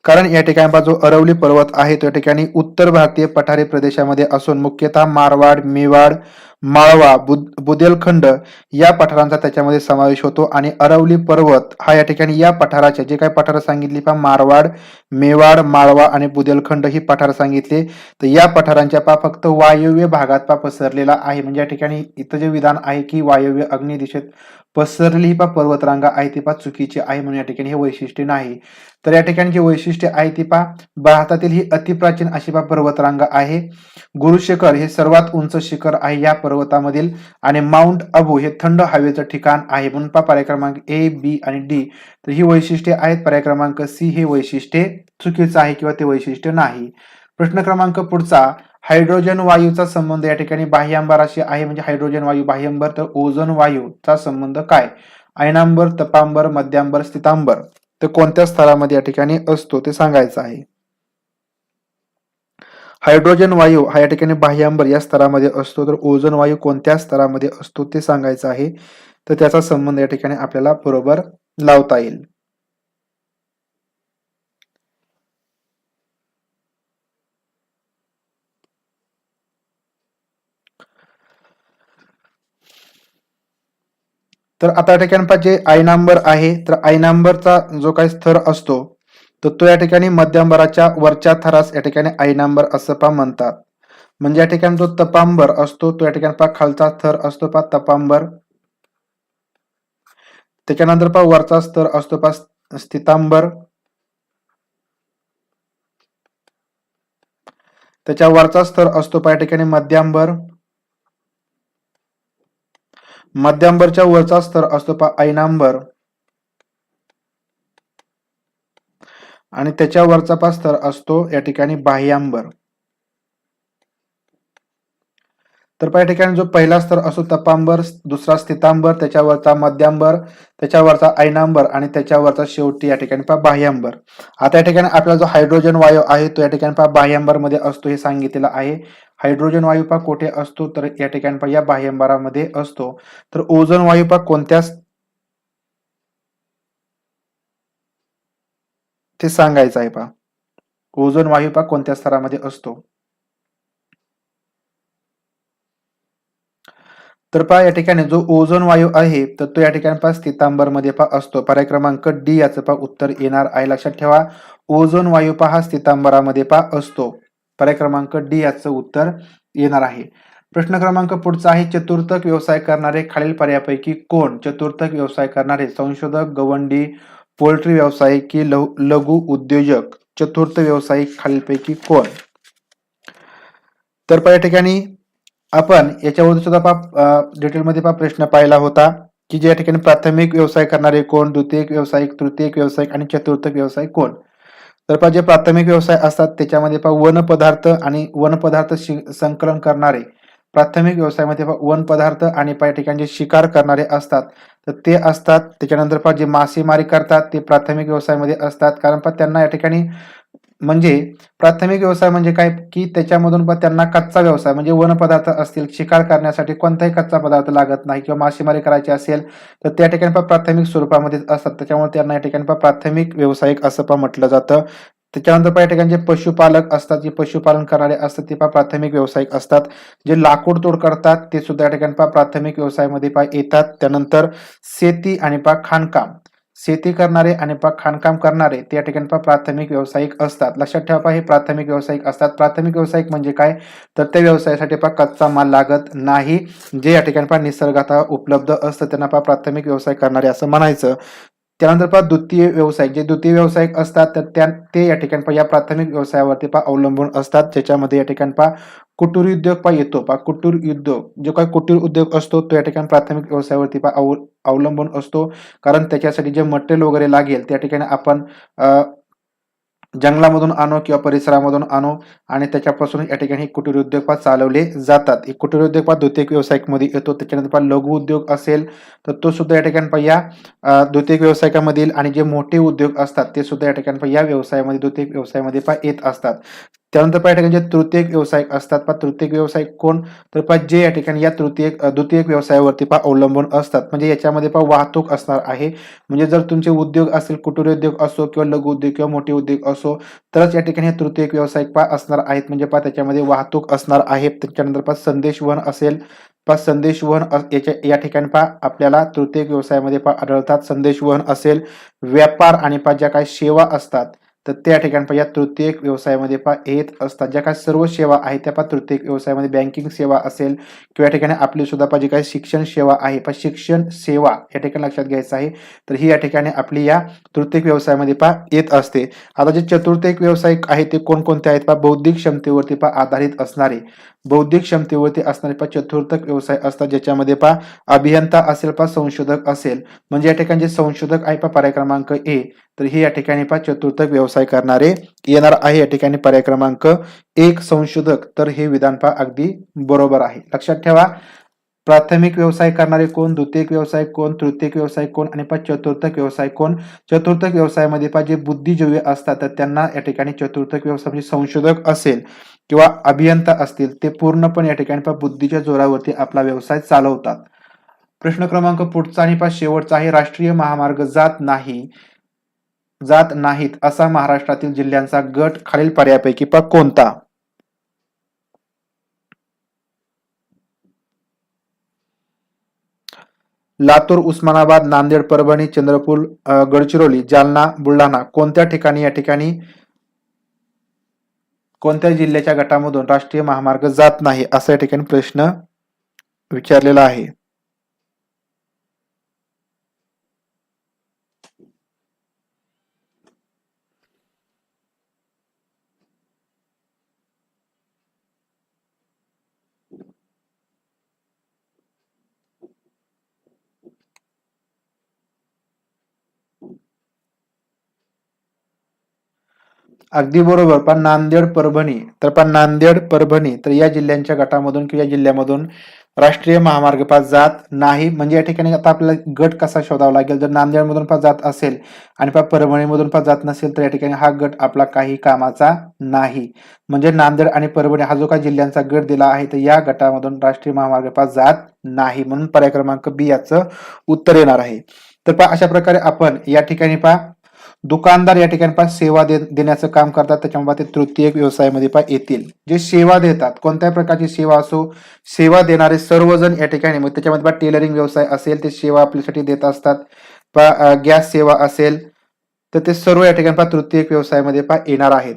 A: कारण या ठिकाणी जो अरवली पर्वत आहे तो या ठिकाणी उत्तर भारतीय पठारी प्रदेशामध्ये असून मुख्यतः मारवाड, मेवाड, माळवा, बुदेलखंड या पठारांचा त्याच्यामध्ये समावेश होतो आणि अरवली पर्वत हा या ठिकाणी या पठाराच्या जे काही पठार सांगितली मारवाड, मेवाड, माळवा आणि बुदेलखंड ही पठार सांगितले तर या पठारांच्या फक्त वायव्य भागात पसरलेला आहे. म्हणजे या ठिकाणी इथं जे विधान आहे की वायव्य आग्नेय दिशेत पसरलेली ही पर्वतरांगा आहे ती चुकीची आहे म्हणून या ठिकाणी हे वैशिष्ट्य नाही. तर या ठिकाणी जे वैशिष्ट्य आहे ती भारतातील ही अतिप्राचीन अशी पर्वतरांगा आहे. गुरु शिखर हे सर्वात उंच शिखर आहे या पर्वतामधील आणि माउंट अबू हे थंड हवेचं ठिकाण आहे. म्हणून पर्याय क्रमांक ए, बी आणि डी तर ही वैशिष्ट्ये आहेत. पर्याय क्रमांक सी हे वैशिष्ट्ये चुकीचं आहे किंवा ते वैशिष्ट्य नाही. प्रश्न क्रमांक पुढचा, हायड्रोजन वायूचा संबंध या ठिकाणी बाह्यांबराशी आहे. म्हणजे हायड्रोजन वायू बाह्यांबर तर ओझोन वायूचा संबंध काय? अयनांबर, तपांबर, मध्यांबर, स्थितांबर तर कोणत्या स्तरामध्ये या ठिकाणी असतो ते सांगायचं आहे. हायड्रोजन वायू हा या ठिकाणी बाह्यांबर या स्तरामध्ये असतो, तर ओझोन वायू कोणत्या स्तरामध्ये असतो ते सांगायचं आहे. तर त्याचा संबंध या ठिकाणी आपल्याला बरोबर लावता येईल. तर आता या ठिकाणी जे अयनांबर आहे तर अयनांबरचा जो काही स्तर असतो तर तो या ठिकाणी मध्यंबराच्या वरच्या थरास या ठिकाणी अयनांबर असं म्हणतात. म्हणजे या ठिकाणी जो तपांबर असतो तो या ठिकाणी खालचा थर असतो तपांबर. त्याच्यानंतर वरचा स्तर असतो स्थितांबर. त्याच्या वरचा स्तर असतो या ठिकाणी मध्यांबर. मध्यांबरच्या वरचा स्तर असतो अयनांबर आणि त्याच्या वरचा स्तर असतो या ठिकाणी बाह्यांबर. तर या ठिकाणी जो पहिला स्तर असतो तपांबर, दुसरा स्थितांबर, त्याच्यावरचा मध्यांबर, त्याच्यावरचा अयनांबर आणि त्याच्यावरचा शेवटी या ठिकाणी बाह्यांबर. आता या ठिकाणी आपला जो हायड्रोजन वायू आहे तो या ठिकाणी बाह्यांबर मध्ये असतो हे सांगितलेलं आहे. हायड्रोजन वायू कोठे असतो तर या ठिकाणी या बाह्यांबरामध्ये असतो. तर ओझोन वायू कोणत्या ते सांगायचं आहे ओझोन वायू कोणत्या स्तरामध्ये असतो. तर या ठिकाणी जो ओझोन वायू आहे तर तो या ठिकाणी स्थितांबर मध्ये असतो. पर्याय क्रमांक डी याचं उत्तर येणार आहे. लक्षात ठेवा ओझोन वायू हा स्थितांबरामध्ये असतो. पर्याय क्रमांक डी याचं उत्तर येणार आहे. प्रश्न क्रमांक पुढचा आहे, चतुर्थक व्यवसाय करणारे खालील पर्यायापैकी कोण? चतुर्थक व्यवसाय करणारे संशोधक, गवंडी, पोल्ट्री व्यावसायिक की लघु उद्योजक. चतुर्थ व्यावसायिक खालीलपैकी कोण? तर या ठिकाणी आपण याच्यावर सुद्धा डिटेलमध्ये प्रश्न पाहिला होता की ज्या ठिकाणी प्राथमिक व्यवसाय करणारे कोण, द्वितीयक व्यावसायिक, तृतीयक व्यावसायिक आणि चतुर्थक व्यवसाय कोण? तर जे प्राथमिक व्यवसाय असतात त्याच्यामध्ये वन पदार्थ आणि वन पदार्थ संकलन करणारे प्राथमिक व्यवसायामध्ये वन पदार्थ आणि या ठिकाणी जे शिकार करणारे असतात तर ते असतात. त्याच्यानंतर जे मासेमारी करतात ते प्राथमिक व्यवसायामध्ये असतात. कारण त्यांना या ठिकाणी म्हणजे प्राथमिक व्यवसाय म्हणजे काय की त्याच्यामधून त्यांना कच्चा व्यवसाय म्हणजे वन पदार्थ असतील, शिकार करण्यासाठी कोणताही कच्चा पदार्थ लागत नाही किंवा मासेमारी करायची असेल तर त्या ठिकाणी प्राथमिक स्वरूपामध्ये असतात. त्याच्यामुळे त्यांना या ठिकाणी प्राथमिक व्यावसायिक असं म्हटलं जातं. त्याच्यानंतर या ठिकाणी जे पशुपालक असतात, जे पशुपालन करणारे असतात ते प्राथमिक व्यावसायिक असतात. जे लाकूड तोड करतात ते सुद्धा या ठिकाणी प्राथमिक व्यवसायामध्ये येतात. त्यानंतर शेती आणि खाणकाम, शेती करणारे आणि खाणकाम करणारे ते या ठिकाणी प्राथमिक व्यावसायिक असतात. लक्षात ठेवा हे प्राथमिक व्यावसायिक असतात. प्राथमिक व्यावसायिक म्हणजे काय तर त्या व्यवसायासाठी कच्चा माल लागत नाही, जे या ठिकाणी निसर्गात उपलब्ध असतं त्यांना प्राथमिक व्यवसाय करणारे असं म्हणायचं. त्यानंतर द्वितीय व्यावसायिक, जे द्वितीय व्यावसायिक असतात तर ते या ठिकाणी या प्राथमिक व्यवसायावरती अवलंबून असतात. ज्याच्यामध्ये या ठिकाणी कुटीर उद्योग येतो. कुटीर उद्योग जो काही कुटीर उद्योग असतो तो या ठिकाणी प्राथमिक व्यवसायावरती अवलंबून असतो. कारण त्याच्यासाठी जे मटेरियल वगैरे लागेल त्या ठिकाणी आपण जंगलामधून आणू किंवा परिसरामधून आणू आणि त्याच्यापासून या ठिकाणी कुटीर उद्योग चालवले जातात. कुटीर उद्योग द्वितीय व्यावसायिक मध्ये येतो. त्याच्यानंतर लघु उद्योग असेल तर तो सुद्धा या ठिकाणी या द्वितीय व्यावसायिकामधील आणि जे मोठे उद्योग असतात ते सुद्धा या ठिकाणी या व्यवसायामध्ये द्वितीय व्यवसायामध्ये येत असतात. त्यानंतर या ठिकाणी जे तृतीयक व्यावसायिक असतात तृतीयक व्यावसायिक कोण तर जे या ठिकाणी या द्वितीयक व्यवसायावरती अवलंबून असतात. म्हणजे याच्यामध्ये वाहतूक असणार आहे. म्हणजे जर तुमचे उद्योग असेल, कुटीर उद्योग असो किंवा लघु उद्योग किंवा मोठे उद्योग असो तरच या ठिकाणी हे तृतीयक व्यावसायिक असणार आहेत. म्हणजे त्याच्यामध्ये वाहतूक असणार आहे. त्याच्यानंतर संदेशवहन असेल, संदेशवहन या ठिकाणी आपल्याला तृतीयक व्यवसायामध्ये आढळतात. संदेशवहन असेल, व्यापार आणि ज्या काही सेवा असतात तर त्या ठिकाणी या तृतीयक व्यवसायामध्ये येत असतात. ज्या काही सर्व सेवा आहेत त्या तृतीयक व्यवसायामध्ये बँकिंग सेवा असेल किंवा या ठिकाणी आपली सुद्धा जी काही शिक्षण सेवा आहे शिक्षण सेवा या ठिकाणी लक्षात घ्यायचं आहे. तर ही या ठिकाणी आपली या तृतीयक व्यवसायामध्ये येत असते. आता जे चतुर्थयक व्यावसायिक आहेत ते कोणकोणते आहेत बौद्धिक क्षमतेवरती आधारित असणारे. बौद्धिक क्षमतेवरती असणारे पहा चतुर्थक व्यवसाय असतात, ज्याच्यामध्ये पहा अभियंता असेल, पहा संशोधक असेल. म्हणजे या ठिकाणी जे संशोधक आहे पहा पर्याय क्रमांक ए, तर हे या ठिकाणी पहा चतुर्थक व्यवसाय करणारे येणार आहे. या ठिकाणी पर्याय क्रमांक 1 संशोधक, तर हे विधान पहा अगदी बरोबर आहे. लक्षात ठेवा, प्राथमिक व्यवसाय करणारे कोण, द्वितीयक व्यवसाय कोण, तृतीयक व्यवसाय कोण आणि पहा चतुर्थक व्यवसाय कोण. चतुर्थक व्यवसायामध्ये पहा जे बुद्धिजीवी असतात तर त्यांना या ठिकाणी चतुर्थक व्यवसाय म्हणजे संशोधक असेल किंवा अभियंता असतील, ते पूर्णपणे या ठिकाणी पहा बुद्धीच्या जोरावरती आपला व्यवसाय चालवतात. प्रश्न क्रमांक पुढचा आणि पहा शेवटचा आहे, राष्ट्रीय महामार्ग जात नाहीत असा महाराष्ट्रातील जिल्ह्यांचा गट खालील पर्यायापैकी पहा कोणता. लातूर, उस्मानाबाद, नांदेड, परभणी, चंद्रपूर, गडचिरोली, जालना, बुलढाणा कोणत्या ठिकाणी या ठिकाणी कोणत्या जिल्ह्याच्या गटामधून राष्ट्रीय महामार्ग जात नाही असा या ठिकाणी प्रश्न विचारलेला आहे. अगदी बरोबर. पण नांदेड, परभणी, तर पण नांदेड, परभणी तर या जिल्ह्यांच्या गटामधून किंवा या जिल्ह्यामधून राष्ट्रीय महामार्ग पास जात नाही. म्हणजे या ठिकाणी आता आपल्याला गट कसा शोधावा लागेल, जर नांदेडमधून पास जात असेल आणि परभणीमधून पास जात नसेल तर या ठिकाणी हा गट आपला काही कामाचा नाही. म्हणजे नांदेड आणि परभणी हा जो काही जिल्ह्यांचा गट दिला आहे तर या गटामधून राष्ट्रीय महामार्ग पास जात नाही, म्हणून पर्याय क्रमांक बी याचं उत्तर येणार आहे. तर पहा अशा प्रकारे आपण या ठिकाणी पहा दुकानदार या ठिकाणी पहा सेवा देण्याचं काम करतात, त्याच्यामुळे ते तृतीयक व्यवसायामध्ये पहा येतील. जे सेवा देतात, कोणत्याही प्रकारची सेवा असो, सेवा देणारे सर्वजण या ठिकाणी, मग त्याच्यामध्ये पहा टेलरिंग व्यवसाय असेल ते सेवा आपल्यासाठी देत असतात, पहा गॅस सेवा असेल तर ते सर्व या ठिकाणी पहा तृतीयक व्यवसायामध्ये पहा येणार आहेत.